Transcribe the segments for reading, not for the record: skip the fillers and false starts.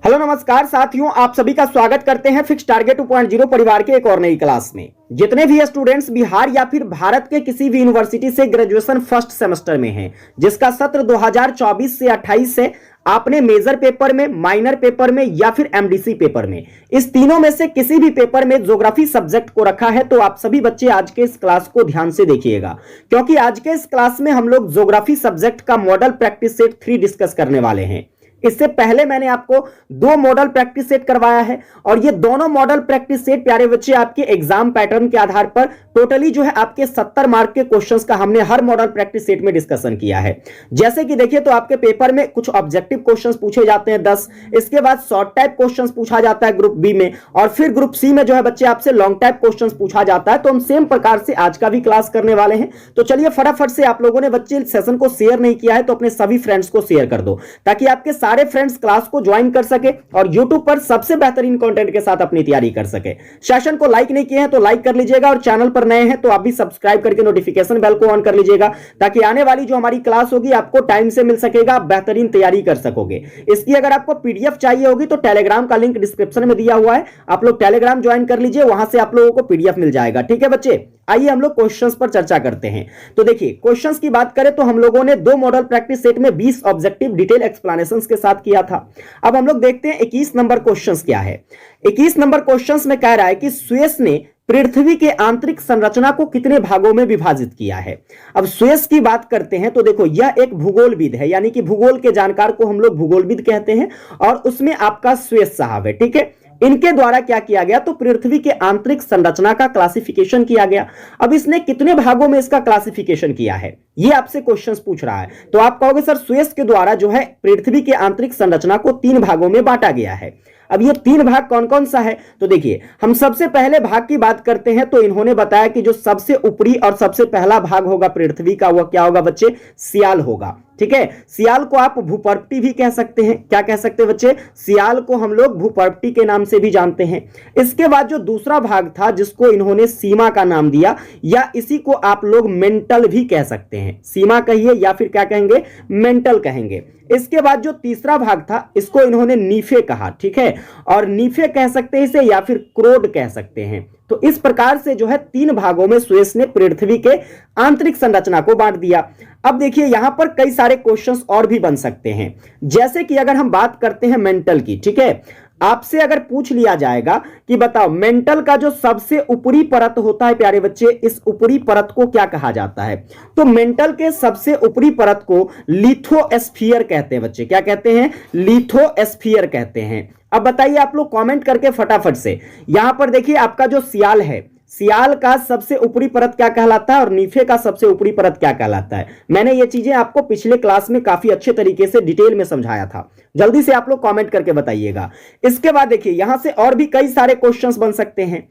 Hello नमस्कार साथियों, आप सभी का स्वागत करते हैं फिक्स टारगेट 2.0 परिवार के एक और नई क्लास में। जितने भी स्टूडेंट्स बिहार या फिर भारत के किसी भी यूनिवर्सिटी से ग्रेजुएशन फर्स्ट सेमेस्टर में हैं, जिसका सत्र 2024 से 28 से आपने मेजर पेपर में, माइनर पेपर में या फिर एमडीसी पेपर में, इस तीनों में से किसी भी पेपर में ज्योग्राफी सब्जेक्ट को रखा है, तो आप सभी बच्चे आज के इस क्लास को ध्यान से देखिएगा, क्योंकि आज के इस क्लास में हम लोग ज्योग्राफी सब्जेक्ट का मॉडल प्रैक्टिस सेट 3 डिस्कस करने वाले हैं। इससे पहले मैंने आपको 2 मॉडल प्रैक्टिस सेट करवाया है और ये दोनों मॉडल प्रैक्टिस सेट प्यारे बच्चे आपके एग्जाम पैटर्न के आधार पर टोटली जो है आपके 70 मार्क के क्वेश्चंस का हमने हर मॉडल प्रैक्टिस सेट में डिस्कशन किया है। जैसे कि देखिए, तो आपके पेपर में कुछ ऑब्जेक्टिव क्वेश्चंस पूछे जाते हैं 10, इसके बाद शॉर्ट टाइप क्वेश्चंस पूछा जाता है ग्रुप बी में, और फिर ग्रुप सी में जो है बच्चे आपसे लॉन्ग टाइप क्वेश्चंस पूछा जाता है। तो हम सेम प्रकार से आज का भी क्लास करने वाले हैं। तो चलिए फटाफट से, आप लोगों ने बच्चे सेशन को शेयर नहीं किया है तो अपने सभी फ्रेंड्स को शेयर कर दो, ताकि आपके सारे फ्रेंड्स क्लास को ज्वाइन कर सके और YouTube पर सबसे बेहतरीन कंटेंट के साथ अपनी तैयारी कर सके। सेशन को लाइक नहीं किए हैं तो लाइक कर लीजिएगा, और चैनल पर नए हैं तो आप भी सब्सक्राइब करके नोटिफिकेशन बेल को ऑन कर लीजिएगा, ताकि आने वाली जो हमारी क्लास होगी आपको टाइम से मिल सकेगा, आप बेहतरीन तैयारी कर सकोगे। इसकी अगर आपको पीडीएफ चाहिए होगी तो टेलीग्राम का लिंक डिस्क्रिप्शन में दिया हुआ है, आप लोग टेलीग्राम ज्वाइन कर लीजिए, वहां से आप लोगों को पीडीएफ मिल जाएगा। ठीक है बच्चे, आइए हम लोग क्वेश्चंस पर चर्चा करते हैं। तो देखिए, क्वेश्चंस की बात करें तो हम लोगों ने 2 मॉडल प्रैक्टिस सेट में 20 ऑब्जेक्टिव डिटेल एक्सप्लेनेशंस के साथ किया था। अब हम लोग देखते हैं 21 नंबर क्वेश्चंस क्या है। 21 नंबर क्वेश्चंस में कह रहा है कि स्वेस ने पृथ्वी के आंतरिक संरचना को कितने भागों में विभाजित किया है। अब स्वेस की बात करते हैं तो देखो, यह एक भूगोलविद है, यानी कि भूगोल के जानकार को हम लोग भूगोलविद कहते हैं, और उसमें आपका स्वेस साहब है। ठीक है, इनके द्वारा क्या किया गया, तो पृथ्वी के आंतरिक संरचना का क्लासिफिकेशन किया गया। अब इसने कितने भागों में इसका क्लासिफिकेशन किया है, ये आपसे क्वेश्चंस पूछ रहा है। तो आप कहोगे सर, स्वेस के द्वारा जो है पृथ्वी के आंतरिक संरचना को 3 भागों में बांटा गया है। अब ये 3 भाग कौन कौन सा है, तो देखिए, हम सबसे पहले भाग की बात करते हैं तो इन्होंने बताया कि जो सबसे ऊपरी और सबसे पहला भाग होगा पृथ्वी का, वह क्या होगा बच्चे, सियाल होगा। ठीक है, सियाल को आप भूपर्वती भी कह सकते हैं। क्या कह सकते हैं बच्चे, सियाल को हम लोग भूपर्वती के नाम से भी जानते हैं। इसके बाद जो दूसरा भाग था जिसको इन्होंने सीमा का नाम दिया, या इसी को आप लोग मेंटल भी कह सकते हैं, सीमा कहिए या फिर क्या कहेंगे, मेंटल कहेंगे। इसके बाद जो तीसरा भाग था इसको इन्होंने नीफे कहा। ठीक है, और नीफे कह सकते हैं इसे, या फिर क्रोड कह सकते हैं। तो इस प्रकार से जो है 3 भागों में स्वेस ने पृथ्वी के आंतरिक संरचना को बांट दिया। अब देखिए, यहां पर कई सारे क्वेश्चंस और भी बन सकते हैं, जैसे कि अगर हम बात करते हैं मेंटल की। ठीक है, आपसे अगर पूछ लिया जाएगा कि बताओ मेंटल का जो सबसे ऊपरी परत होता है प्यारे बच्चे, इस ऊपरी परत को क्या कहा जाता है, तो मेंटल के सबसे ऊपरी परत को लिथोस्फीयर कहते हैं बच्चे। क्या कहते हैं, लिथोस्फीयर कहते हैं। अब बताइए आप लोग कमेंट करके फटाफट से। यहां पर देखिए, आपका जो सियाल है, सियाल का सबसे ऊपरी परत क्या कहलाता है और नीफे का सबसे ऊपरी परत क्या कहलाता है। मैंने ये चीजें आपको पिछले क्लास में काफी अच्छे तरीके से डिटेल में समझाया था। जल्दी से आप लोग कमेंट करके बताइएगा। इसके बाद देखिए, यहां से और भी कई सारे क्वेश्चंस बन सकते हैं,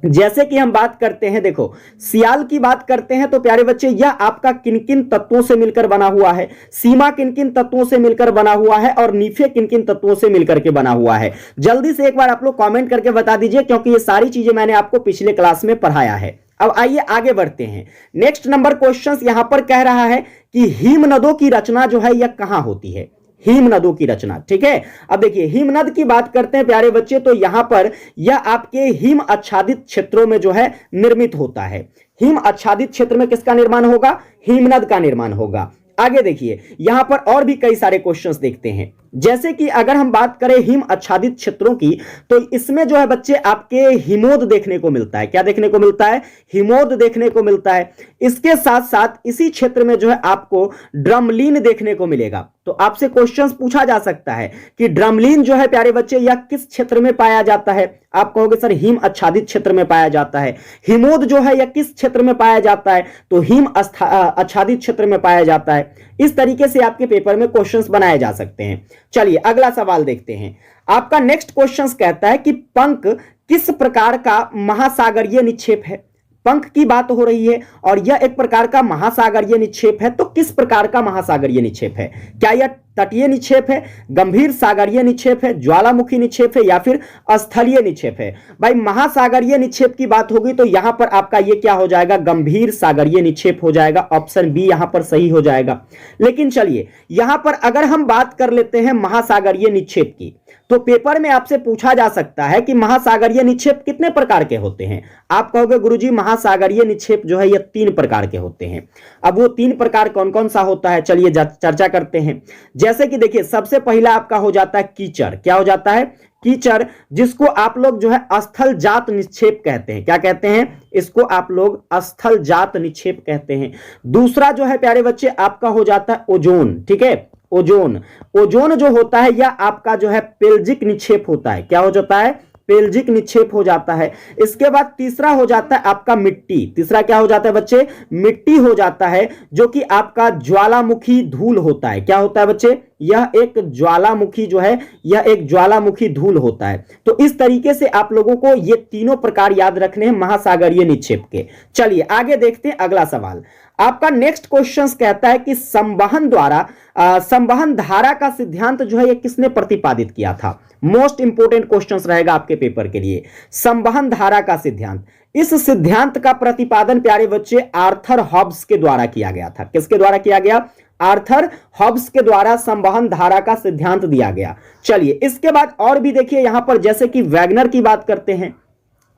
जैसे कि हम बात करते हैं, देखो सियाल की बात करते हैं तो प्यारे बच्चे, यह आपका किन किन तत्वों से मिलकर बना हुआ है, सीमा किन किन तत्वों से मिलकर बना हुआ है, और नीफे किन किन तत्वों से मिलकर के बना हुआ है। जल्दी से एक बार आप लोग कमेंट करके बता दीजिए, क्योंकि ये सारी चीजें मैंने आपको पिछले क्लास में पढ़ाया है। अब आइए आगे बढ़ते हैं। नेक्स्ट नंबर क्वेश्चन यहां पर कह रहा है कि हिमनदों की रचना जो है यह कहां होती है, हिमनदों की रचना। ठीक है, अब देखिए, हिमनद की बात करते हैं प्यारे बच्चे, तो यहां पर यह आपके हिम आच्छादित क्षेत्रों में जो है निर्मित होता है। हिम आच्छादित क्षेत्र में किसका निर्माण होगा, हिमनद का निर्माण होगा। आगे देखिए, यहां पर और भी कई सारे क्वेश्चंस देखते हैं, जैसे कि अगर हम बात करें हिम आच्छादित क्षेत्रों की, तो इसमें जो है बच्चे आपके हिमोद देखने को मिलता है। क्या देखने को मिलता है, हिमोद देखने को मिलता है। इसके साथ साथ इसी क्षेत्र में जो है आपको ड्रमलीन देखने को मिलेगा। तो आपसे क्वेश्चंस पूछा जा सकता है कि ड्रमलीन जो है प्यारे बच्चे, यह किस क्षेत्र में पाया जाता है। आप कहोगे सर, हिम आच्छादित क्षेत्र में पाया जाता है। हिमोद जो है यह किस क्षेत्र में पाया जाता है, तो हिम आच्छादित क्षेत्र में पाया जाता है। इस तरीके से आपके पेपर में क्वेश्चंस बनाए जा सकते हैं। चलिए अगला सवाल देखते हैं। आपका नेक्स्ट क्वेश्चन कहता है कि पंख किस प्रकार का महासागरीय निक्षेप है। पंख की बात हो रही है और यह एक प्रकार का महासागरीय निक्षेप है, तो किस प्रकार का महासागरीय निक्षेप है। क्या यह तटीय निक्षेप है, गंभीर सागरीय निक्षेप है, ज्वालामुखी निक्षेप है या फिर स्थलीय निक्षेप है? भाई महासागरीय निक्षेप की बात होगी तो यहां पर आपका ये क्या हो जाएगा, गंभीर सागरीय निक्षेप हो जाएगा। ऑप्शन बी यहां पर सही हो जाएगा। लेकिन चलिए यहां पर अगर हम बात कर लेते हैं महासागरीय निक्षेप की, तो पेपर में आपसे पूछा जा सकता है कि महासागरीय निक्षेप कितने प्रकार के होते हैं? आप कहोगे गुरुजी महासागरीय निक्षेप जो है ये 3 प्रकार के होते हैं। अब वो 3 प्रकार कौन कौन सा होता है, चलिए चर्चा करते हैं। जैसे कि देखिए सबसे पहला आपका हो जाता है कीचड़। क्या हो जाता है? कीचड़, जिसको आप लोग जो है स्थल जात निक्षेप कहते हैं। क्या कहते हैं? इसको आप लोग स्थल जात निक्षेप कहते हैं। दूसरा जो है प्यारे बच्चे आपका हो जाता है ओजोन। ठीक है, ओजोन। ओजोन जो होता है यह आपका जो है पेल्जिक निक्षेप होता है। क्या हो जाता है? पेल्जिक निक्षेप हो जाता है। इसके बाद तीसरा हो जाता है आपका मिट्टी। तीसरा क्या हो जाता है बच्चे? मिट्टी हो जाता है, जो कि आपका ज्वालामुखी धूल होता है। क्या होता है बच्चे? यह एक ज्वालामुखी जो है यह एक ज्वालामुखी धूल होता है। तो इस तरीके से आप लोगों को ये तीनों प्रकार याद रखने हैं महासागरीय निक्षेप के। चलिए आगे देखते हैं अगला सवाल। आपका नेक्स्ट क्वेश्चन कहता है कि संवहन द्वारा संवहन धारा का सिद्धांत जो है यह किसने प्रतिपादित किया था? मोस्ट इंपोर्टेंट क्वेश्चन रहेगा आपके पेपर के लिए, संवहन धारा का सिद्धांत। इस सिद्धांत का प्रतिपादन प्यारे बच्चे आर्थर हॉब्स के द्वारा किया गया था। किसके द्वारा किया गया? आर्थर हॉब्स के द्वारा संवहन धारा का सिद्धांत दिया गया। चलिए इसके बाद और भी देखिए यहां पर, जैसे कि वैगनर की बात करते हैं,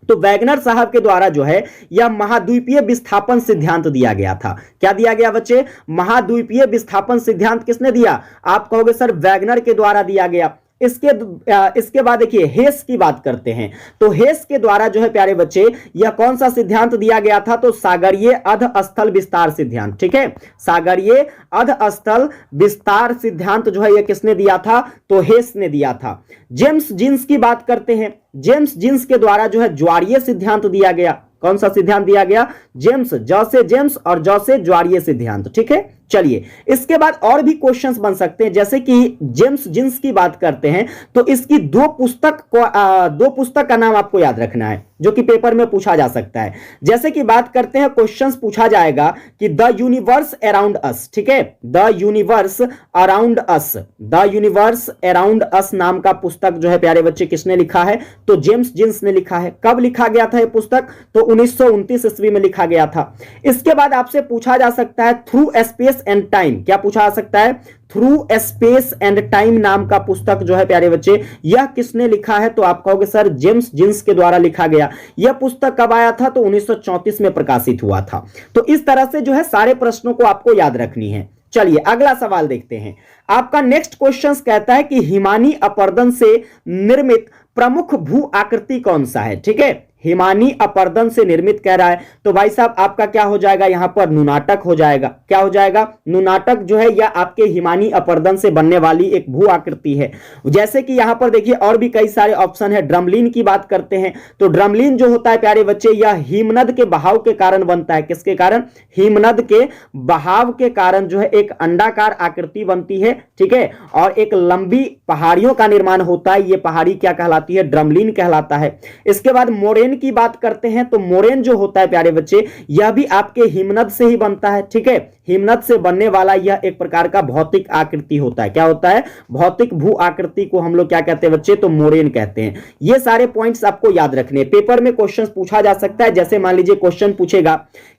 तो वैगनर साहब के द्वारा जो है यह महाद्वीपीय विस्थापन सिद्धांत दिया गया था। क्या दिया गया बच्चे? महाद्वीपीय विस्थापन सिद्धांत किसने दिया? आप कहोगे सर वैगनर के द्वारा दिया गया। इसके बाद देखिए हेस की बात करते हैं, तो हेस के द्वारा जो है प्यारे बच्चे यह कौन सा सिद्धांत दिया गया था? तो सागरीय अधस्थल विस्तार सिद्धांत। ठीक है, सागरीय अधस्थल विस्तार सिद्धांत जो है यह किसने दिया था? तो हेस ने दिया था। जेम्स जीन्स की बात करते हैं, जेम्स जीन्स के द्वारा जो है ज्वारीय सिद्धांत दिया गया। कौन सा सिद्धांत दिया गया? जेम्स, ज से जेम्स और ज से ज्वारीय सिद्धांत। ठीक है, चलिए इसके बाद और भी क्वेश्चंस बन सकते हैं, जैसे कि जेम्स जीन्स की बात करते हैं तो इसकी दो पुस्तक का नाम आपको याद रखना है जो कि पेपर में पूछा जा सकता है। जैसे कि बात करते हैं, क्वेश्चंस पूछा जाएगा कि द यूनिवर्स अराउंड अस। ठीक है, the universe around us, the universe around us नाम का पुस्तक जो है प्यारे बच्चे किसने लिखा है? तो जेम्स जीन्स ने लिखा है। कब लिखा गया था यह पुस्तक? तो 1929 ईस्वी में लिखा गया था। इसके बाद आपसे पूछा जा सकता है थ्रू स्पेस एंड टाइम। क्या पूछा जा सकता है? थ्रू स्पेस एंड टाइम नाम का पुस्तक जो है प्यारे बच्चे यह किसने लिखा है? तो आप कहोगे सर जेम्स जीन्स के द्वारा लिखा गया। यह पुस्तक कब आया था? तो 1934 में प्रकाशित हुआ था। तो इस तरह से जो है सारे प्रश्नों को आपको याद रखनी है। चलिए अगला सवाल देखते हैं। आपका नेक्स्ट क्वेश्चन कहता है कि हिमानी अपर्दन से निर्मित प्रमुख भू आकृति कौन सा है? ठीक है, हिमानी अपर्दन से निर्मित कह रहा है, तो भाई साहब आपका क्या हो जाएगा? यहां पर नुनाटक हो जाएगा। क्या हो जाएगा? नुनाटक जो है यह आपके हिमानी अपर्दन से बनने वाली एक भू आकृति है। जैसे कि यहां पर देखिए और भी कई सारे ऑप्शन है। ड्रमलिन की बात करते हैं, तो ड्रमलिन जो होता है प्यारे बच्चे यह हिमनद के बहाव के कारण बनता है। किसके कारण? हिमनद के बहाव के कारण जो है एक अंडाकार आकृति बनती है। ठीक है, और एक लंबी पहाड़ियों का निर्माण होता है। यह पहाड़ी क्या कहलाती है? ड्रमलिन कहलाता है। इसके बाद मोरेन की बात करते हैं, तो मोरेन जो होता है प्यारे बच्चे यह भी आपके हिमनद से ही बनता है। ठीक है, हिमनद से बनने वाला यह एक प्रकार का भौतिक आकृति होता है। क्या होता है? भौतिक भू आकृति को हम लोग क्या कहते हैं बच्चे? तो मोरेन कहते हैं। ये सारे पॉइंट्स आपको याद रखने हैं। पेपर में क्वेश्चन पूछा जा सकता है, जैसे मान लीजिए क्वेश्चन पूछेगा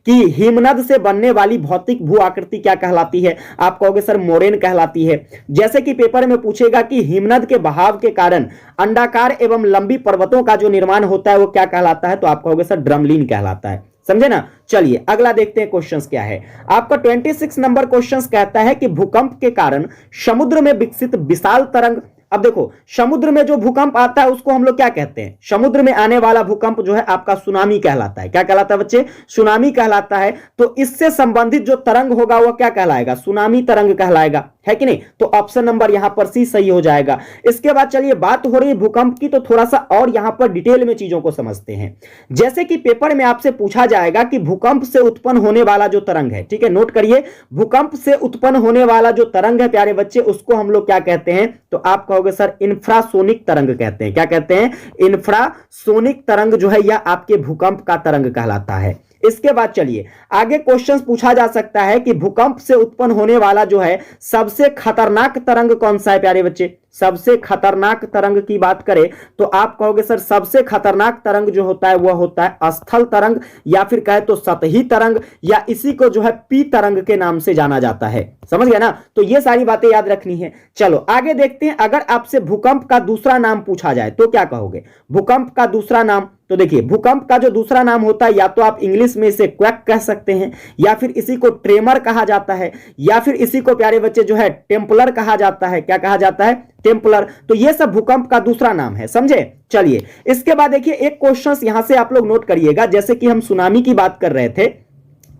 कि हिमनद से बनने वाली भौतिक भू आकृति क्या कहलाती है? आप कहोगे सर मोरेन कहलाती है। जैसे कि पेपर में पूछेगा कि हिमनद के बहाव के कारण अंडाकार एवं लंबी पर्वतों का जो निर्माण होता है वो क्या कहलाता है? तो आप कहोगे सर ड्रमलिन कहलाता है। समझे ना? चलिए अगला देखते हैं क्वेश्चंस क्या है। आपका 26 नंबर क्वेश्चंस कहता है कि भूकंप के कारण समुद्र में विकसित विशाल तरंग। अब देखो समुद्र में जो भूकंप आता है उसको हम लोग क्या कहते हैं? समुद्र में आने वाला भूकंप जो है आपका सुनामी कहलाता है। क्या कहलाता है बच्चे? सुनामी कहलाता है। तो इससे संबंधित जो तरंग होगा वह क्या कहलाएगा? सुनामी तरंग कहलाएगा, है कि नहीं? तो ऑप्शन नंबर यहां पर सी सही हो जाएगा। इसके बाद चलिए बात हो रही है भूकंप की, तो थोड़ा सा और यहां पर डिटेल में चीजों को समझते हैं। जैसे कि पेपर में आपसे पूछा जाएगा कि भूकंप से उत्पन्न होने वाला जो तरंग है, ठीक है, नोट करिए, भूकंप से उत्पन्न होने वाला जो तरंग है प्यारे बच्चे उसको हम लोग क्या कहते हैं? तो आप कहोगे सर इंफ्रासोनिक तरंग कहते हैं। क्या कहते हैं? इंफ्रासोनिक तरंग जो है यह आपके भूकंप का तरंग कहलाता है। इसके बाद चलिए आगे क्वेश्चन पूछा जा सकता है कि भूकंप से उत्पन्न होने वाला जो है सबसे खतरनाक तरंग कौन सा है प्यारे बच्चे। सबसे खतरनाक तरंग की बात करें तो आप कहोगे सर सबसे खतरनाक तरंग जो होता है वह होता है स्थल तरंग, या फिर कहे तो सतही तरंग, या इसी को जो है पी तरंग के नाम से जाना जाता है। समझ गया ना, तो ये सारी बातें याद रखनी है। चलो आगे देखते हैं, अगर आपसे भूकंप का दूसरा नाम पूछा जाए तो क्या कहोगे। भूकंप का दूसरा नाम, तो देखिए भूकंप का जो दूसरा नाम होता है या तो आप इंग्लिश में इसे क्वैक कह सकते हैं, या फिर इसी को ट्रेमर कहा जाता है, या फिर इसी को प्यारे बच्चे जो है टेम्पलर कहा जाता है। क्या कहा जाता है, टेम्पलर। तो ये सब भूकंप का दूसरा नाम है, समझे। चलिए इसके बाद देखिए एक क्वेश्चन यहां से आप लोग नोट करिएगा, जैसे कि हम सुनामी की बात कर रहे थे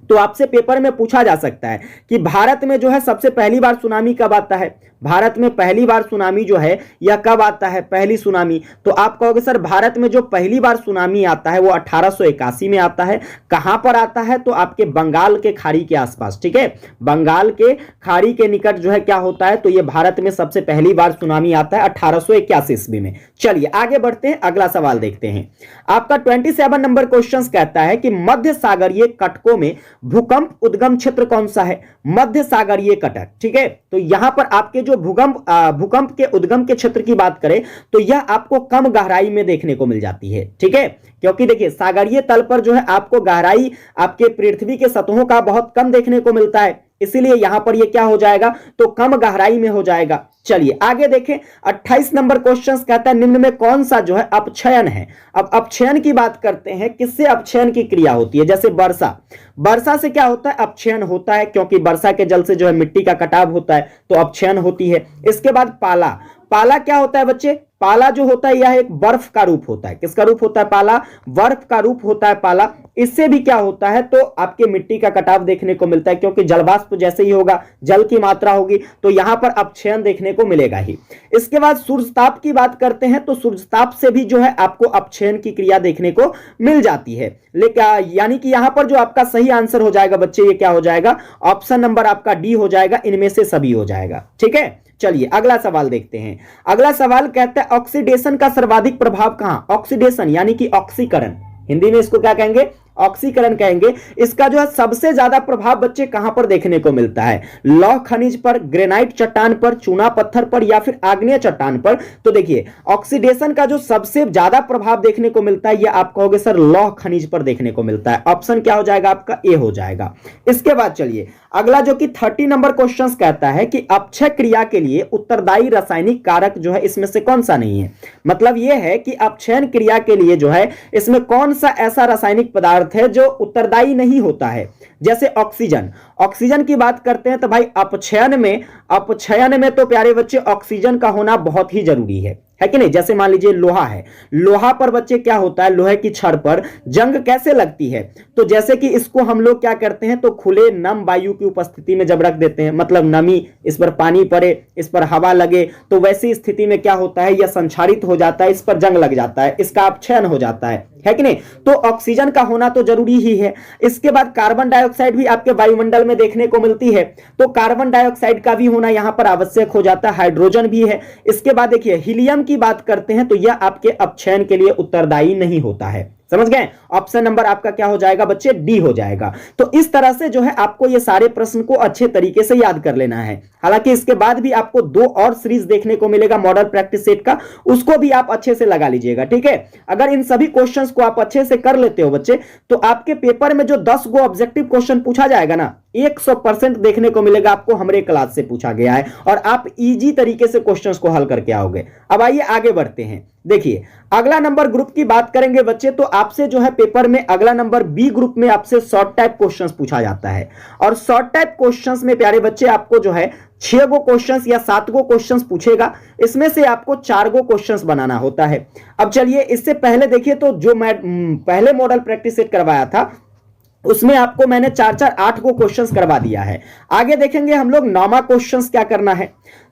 तो आपसे पेपर में पूछा जा सकता है कि भारत में जो है सबसे पहली बार सुनामी कब आता है। भारत में पहली बार सुनामी जो है यह कब आता है, पहली सुनामी। तो आप कहोगे सर भारत में जो पहली बार सुनामी आता है वो 1881 में आता है। कहां पर आता है, तो आपके बंगाल के खाड़ी के आसपास, ठीक है। बंगाल के खाड़ी के निकट जो है क्या होता है, तो ये भारत में सबसे पहली बार सुनामी आता है 1881 ईस्वी में। चलिए आगे बढ़ते हैं, अगला सवाल देखते हैं। आपका 27 नंबर क्वेश्चन कहता है कि मध्य सागरीय कटकों में भूकंप उद्गम क्षेत्र कौन सा है। मध्य सागरीय कटक, ठीक है। तो यहां पर आपके जो भूकंप के उद्गम के क्षेत्र की बात करें तो यह आपको कम गहराई में देखने को मिल जाती है, ठीक है। क्योंकि देखिए सागरीय तल पर जो है आपको गहराई आपके पृथ्वी के सतहों का बहुत कम देखने को मिलता है, इसीलिए यहां पर यह क्या हो जाएगा, तो कम गहराई में हो जाएगा। चलिए आगे देखें, 28 नंबर क्वेश्चन कहता है निम्न में कौन सा जो है अपक्षयन है। अब अपक्षयन की बात करते हैं, किससे अपक्षयन की क्रिया होती है। जैसे वर्षा, वर्षा से क्या होता है, अपक्षयन होता है, क्योंकि वर्षा के जल से जो है मिट्टी का कटाव होता है तो अपक्षयन होती है। इसके बाद पाला, पाला क्या होता है बच्चे, पाला जो होता है यह एक बर्फ का रूप होता है। किसका रूप होता है, पाला, बर्फ का रूप होता है पाला। इससे भी क्या होता है, तो आपके मिट्टी का कटाव देखने को मिलता है, क्योंकि जलवाष्प जैसे ही होगा, जल की मात्रा होगी तो यहां पर अपक्षयन देखने को मिलेगा ही। इसके बाद सूर्यताप की बात करते हैं तो सूर्यताप से भी जो है आपको अपक्षयन की क्रिया देखने को मिल जाती है। लेकिन यानी कि यहां पर जो आपका सही आंसर हो जाएगा बच्चे, ये क्या हो जाएगा, ऑप्शन नंबर आपका डी हो जाएगा, इनमें से सभी हो जाएगा, ठीक है। चलिए अगला सवाल देखते हैं। अगला सवाल कहता है ऑक्सीडेशन का सर्वाधिक प्रभाव कहां। ऑक्सीडेशन यानी कि ऑक्सीकरण, हिंदी में इसको क्या कहेंगे, ऑक्सीकरण कहेंगे। इसका जो है सबसे ज्यादा प्रभाव बच्चे कहां पर देखने को मिलता है, लौह खनिज पर, ग्रेनाइट चट्टान पर, चूना पत्थर पर, या फिर आग्नेय चट्टान पर। तो देखिए ऑक्सीडेशन का जो सबसे ज्यादा प्रभाव देखने को मिलता है, यह आप कहोगे सर लौह खनिज पर देखने को मिलता है। ऑप्शन क्या हो जाएगा आपका, ए हो जाएगा। इसके बाद चलिए अगला जो कि 30 नंबर क्वेश्चन कहता है कि अपक्षय क्रिया के लिए उत्तरदायी रासायनिक कारक जो है इसमें से कौन सा नहीं है। मतलब यह है कि अपक्षयन क्रिया के लिए जो है इसमें कौन सा ऐसा रासायनिक पदार्थ है जो उत्तरदायी नहीं होता है। जैसे ऑक्सीजन, ऑक्सीजन की बात करते हैं तो भाई अपक्षयन में तो प्यारे बच्चे ऑक्सीजन का होना बहुत ही जरूरी है कि नहीं। जैसे मान लीजिए लोहा है, लोहा पर बच्चे क्या होता है, लोहे की छड़ पर जंग कैसे लगती है, तो जैसे कि इसको हम लोग क्या करते हैं, तो खुले नम वायु की उपस्थिति में जब रख देते हैं, मतलब नमी, इस पर पानी पड़े, इस पर हवा लगे, तो वैसी स्थिति में क्या होता है, यह संक्षारित हो जाता है, इस पर जंग लग जाता है, इसका अपक्षयन हो जाता है कि नहीं। तो ऑक्सीजन का होना तो जरूरी ही है। इसके बाद कार्बन डाइऑक्साइड भी आपके वायुमंडल में देखने को मिलती है, तो कार्बन डाइऑक्साइड का भी होना यहां पर आवश्यक हो जाता है। हाइड्रोजन भी है। इसके बाद देखिए हीलियम की बात करते हैं तो यह आपके अपक्षयन के लिए उत्तरदायी नहीं होता है। समझ गए, ऑप्शन नंबर आपका क्या हो जाएगा बच्चे, डी हो जाएगा। तो इस तरह से जो है आपको ये सारे प्रश्न को अच्छे तरीके से याद कर लेना है। हालांकि इसके बाद भी आपको 2 और सीरीज देखने को मिलेगा मॉडल प्रैक्टिस सेट का, उसको भी आप अच्छे से लगा लीजिएगा, ठीक है। अगर इन सभी क्वेश्चंस को आप अच्छे से कर लेते हो बच्चे, तो आपके पेपर में जो 10 गो ऑब्जेक्टिव क्वेश्चन पूछा जाएगा ना, 100% देखने को मिलेगा आपको हमारे क्लास से पूछा गया है, और आप इजी तरीके से क्वेश्चंस को हल करके आओगे। अब आइए आगे बढ़ते हैं। देखिए अगला नंबर ग्रुप की बात करेंगे बच्चे, तो आपसे जो है पेपर में अगला नंबर बी ग्रुप में आपसे शॉर्ट टाइप क्वेश्चंस पूछा जाता है। और शॉर्ट टाइप क्वेश्चंस में प्यारे बच्चे आपको जो है 6 गो क्वेश्चंस या 7 गो क्वेश्चंस पूछेगा, इसमें से आपको 4 गो क्वेश्चंस बनाना होता है। अब चलिए इससे पहले देखिए, तो जो मैं पहले मॉडल प्रैक्टिस सेट करवाया था उसमें आपको मैंने 4-4, 8 को क्वेश्चंस करवा दिया है। आगे देखेंगे हम लोग 9वां क्वेश्चंस क्या करना है।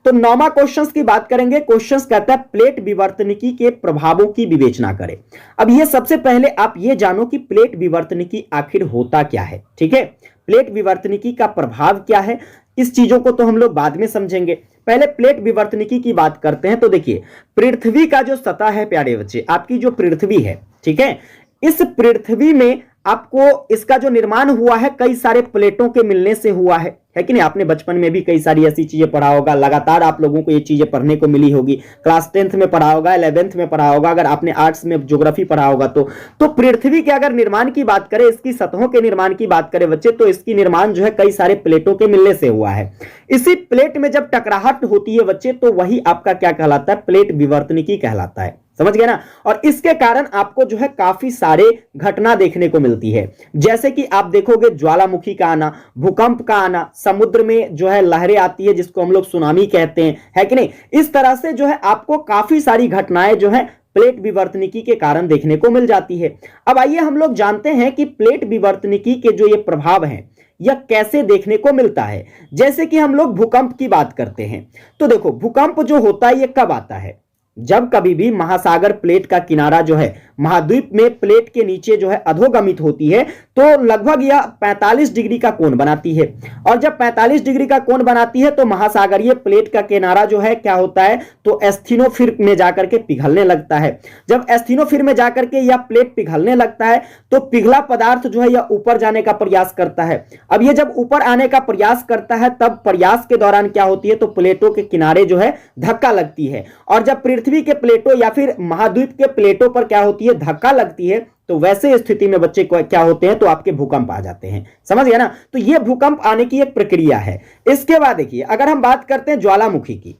तो 9वां क्वेश्चंस की बात करेंगे। क्वेश्चंस कहता है प्लेट विवर्तनिकी के प्रभावों की विवेचना करें। अब ये सबसे पहले आप ये जानो कि प्लेट विवर्तनिकी आखिर होता क्या है, ठीक है। प्लेट विवर्तनिकी का प्रभाव क्या है, इस चीजों को तो हम लोग बाद में समझेंगे। पहले प्लेट विवर्तनिकी की बात करते हैं। तो देखिए पृथ्वी का जो सतह है प्यारे बच्चे, आपकी जो पृथ्वी है, ठीक है, इस पृथ्वी में आपको इसका जो निर्माण हुआ है कई सारे प्लेटों के मिलने से हुआ है कि नहीं। आपने बचपन में भी कई सारी ऐसी चीजें पढ़ा होगा, लगातार आप लोगों को ये चीजें पढ़ने को मिली होगी। क्लास 10th में पढ़ा होगा, 11th में पढ़ा होगा, अगर आपने आर्ट्स में ज्योग्राफी पढ़ा होगा तो पृथ्वी के अगर निर्माण की बात करें, इसकी सतहों के निर्माण की बात करें बच्चे, तो इसकी निर्माण जो है कई सारे प्लेटों के मिलने से हुआ है। इसी प्लेट में जब टकराहट होती है बच्चे, तो वही आपका क्या कहलाता है, प्लेट विवर्तनिकी कहलाता है। समझ गए ना। और इसके कारण आपको जो है काफी सारे घटना देखने को मिलती है, जैसे कि आप देखोगे ज्वालामुखी का आना, भूकंप का आना, समुद्र में जो है लहरें आती है जिसको हम लोग सुनामी कहते हैं, है कि नहीं। इस तरह से जो है आपको काफी सारी घटनाएं जो है प्लेट विवर्तनिकी के कारण देखने को मिल जाती है। अब आइए हम लोग जानते हैं कि प्लेट विवर्तनिकी के जो ये प्रभाव हैं यह कैसे देखने को मिलता है। जैसे कि हम लोग भूकंप की बात करते हैं, तो देखो भूकंप जो होता है ये कब आता है, जब कभी भी महासागर प्लेट का किनारा जो है महाद्वीप में प्लेट के नीचे जो है अधोगमित होती है, तो लगभग यह 45 डिग्री का कोण बनाती है। और जब 45 डिग्री का कोण बनाती है तो महासागरीय प्लेट का किनारा जो है क्या होता है, तो एस्थेनोफिर में जाकर के पिघलने लगता है। जब एस्थेनोफिर में जाकर के यह प्लेट पिघलने लगता है तो पिघला पदार्थ जो है यह ऊपर जाने का प्रयास करता है। अब यह जब ऊपर आने का प्रयास करता है तब प्रयास के दौरान क्या होती है, तो प्लेटों के किनारे जो है धक्का लगती है। और जब पृथ्वी के प्लेटों या फिर महाद्वीप के प्लेटों पर क्या होती है, धक्का लगती है, तो वैसे स्थिति में बच्चे क्या होते हैं, तो आपके भूकंप आ जाते हैं। समझ गया ना। तो यह भूकंप आने की एक प्रक्रिया है। इसके बाद देखिए अगर हम बात करते हैं ज्वालामुखी की,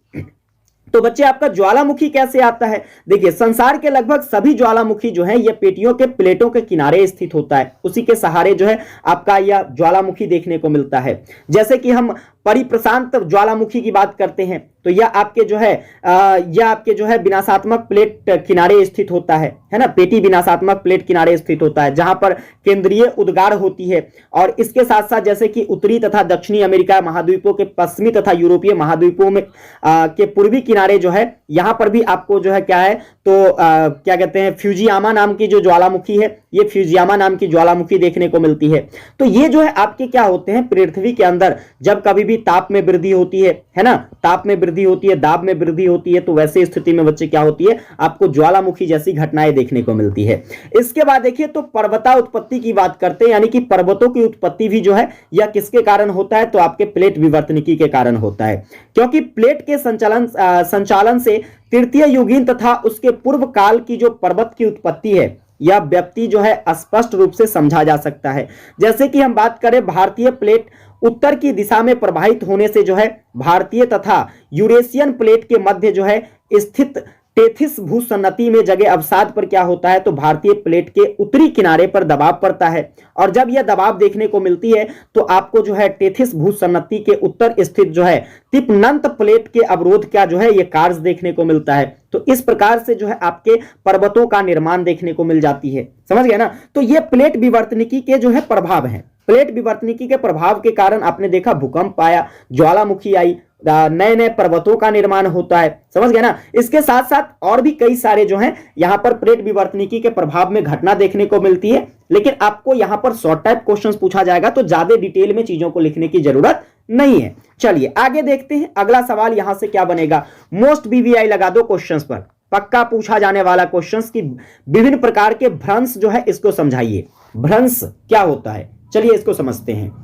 तो बच्चे आपका ज्वालामुखी कैसे आता है। देखिए संसार के लगभग सभी ज्वालामुखी जो है ये पेटियों के प्लेटों के किनारे स्थित होता है, उसी के सहारे जो है आपका यह ज्वालामुखी देखने को मिलता है। जैसे कि हम परिप्रशांत ज्वालामुखी की बात करते हैं तो यह आपके जो है विनाशात्मक प्लेट किनारे स्थित होता है ना। पेटी विनाशात्मक प्लेट किनारे स्थित होता है जहां पर केंद्रीय उद्गार होती है। और इसके साथ साथ जैसे कि उत्तरी तथा दक्षिणी अमेरिका महाद्वीपों के पश्चिमी तथा यूरोपीय महाद्वीपों में के पूर्वी किनारे जो है यहां पर भी आपको जो है क्या है, तो क्या कहते हैं, फ्यूजियामा नाम की जो ज्वालामुखी है, ये फ्यूजियामा नाम की ज्वालामुखी देखने को मिलती है। तो ये जो है आपके क्या होते हैं, पृथ्वी के अंदर जब कभी भी ताप में वृद्धि होती है ना, ताप में वृद्धि होती है, दाब में वृद्धि होती है, तो वैसे स्थिति में बच्चे क्या होती है, आपको ज्वालामुखी जैसी घटनाएं देखने को मिलती है। इसके बाद देखिए तो पर्वता उत्पत्ति की बात करते हैं, यानी कि पर्वतों की उत्पत्ति भी जो है यह किसके कारण होता है, तो आपके प्लेट विवर्तनिकी के कारण होता है। क्योंकि प्लेट के संचालन से तृतीय युगीन तथा उसके पूर्व काल की जो पर्वत की उत्पत्ति है यह व्यक्ति जो है स्पष्ट रूप से समझा जा सकता है। जैसे कि हम बात करें भारतीय प्लेट उत्तर की दिशा में प्रवाहित होने से जो है भारतीय तथा यूरेशियन प्लेट के मध्य जो है स्थित टेथिस भूसन्नति में जगह अवसाद पर क्या होता है, तो भारतीय प्लेट के उत्तरी किनारे पर दबाव पड़ता है। और जब यह दबाव देखने को मिलती है तो आपको जो है टेथिस भूसन्नति के उत्तर स्थित जो है तिप्पनंत प्लेट के अवरोध का जो है यह कार्य देखने को मिलता है। तो इस प्रकार से जो है आपके पर्वतों का निर्माण देखने को मिल जाती है। समझ गए ना। तो ये प्लेट विवर्तनिकी के जो है प्रभाव हैं। प्लेट विवर्तनिकी के प्रभाव के कारण आपने देखा भूकंप आया, ज्वालामुखी आई, नए नए पर्वतों का निर्माण होता है। समझ गए ना। इसके साथ साथ और भी कई सारे जो हैं यहां पर प्लेट विवर्तनिकी के प्रभाव में घटना देखने को मिलती है। लेकिन आपको यहां पर शॉर्ट टाइप क्वेश्चंस पूछा जाएगा तो ज्यादा डिटेल में चीजों को लिखने की जरूरत नहीं है। चलिए आगे देखते हैं। अगला सवाल यहां से क्या बनेगा, मोस्ट बीवीआई लगा दो क्वेश्चंस पर, पक्का पूछा जाने वाला क्वेश्चंस की विभिन्न प्रकार के भ्रंश जो है इसको समझाइए। भ्रंश क्या होता है, चलिए इसको समझते हैं।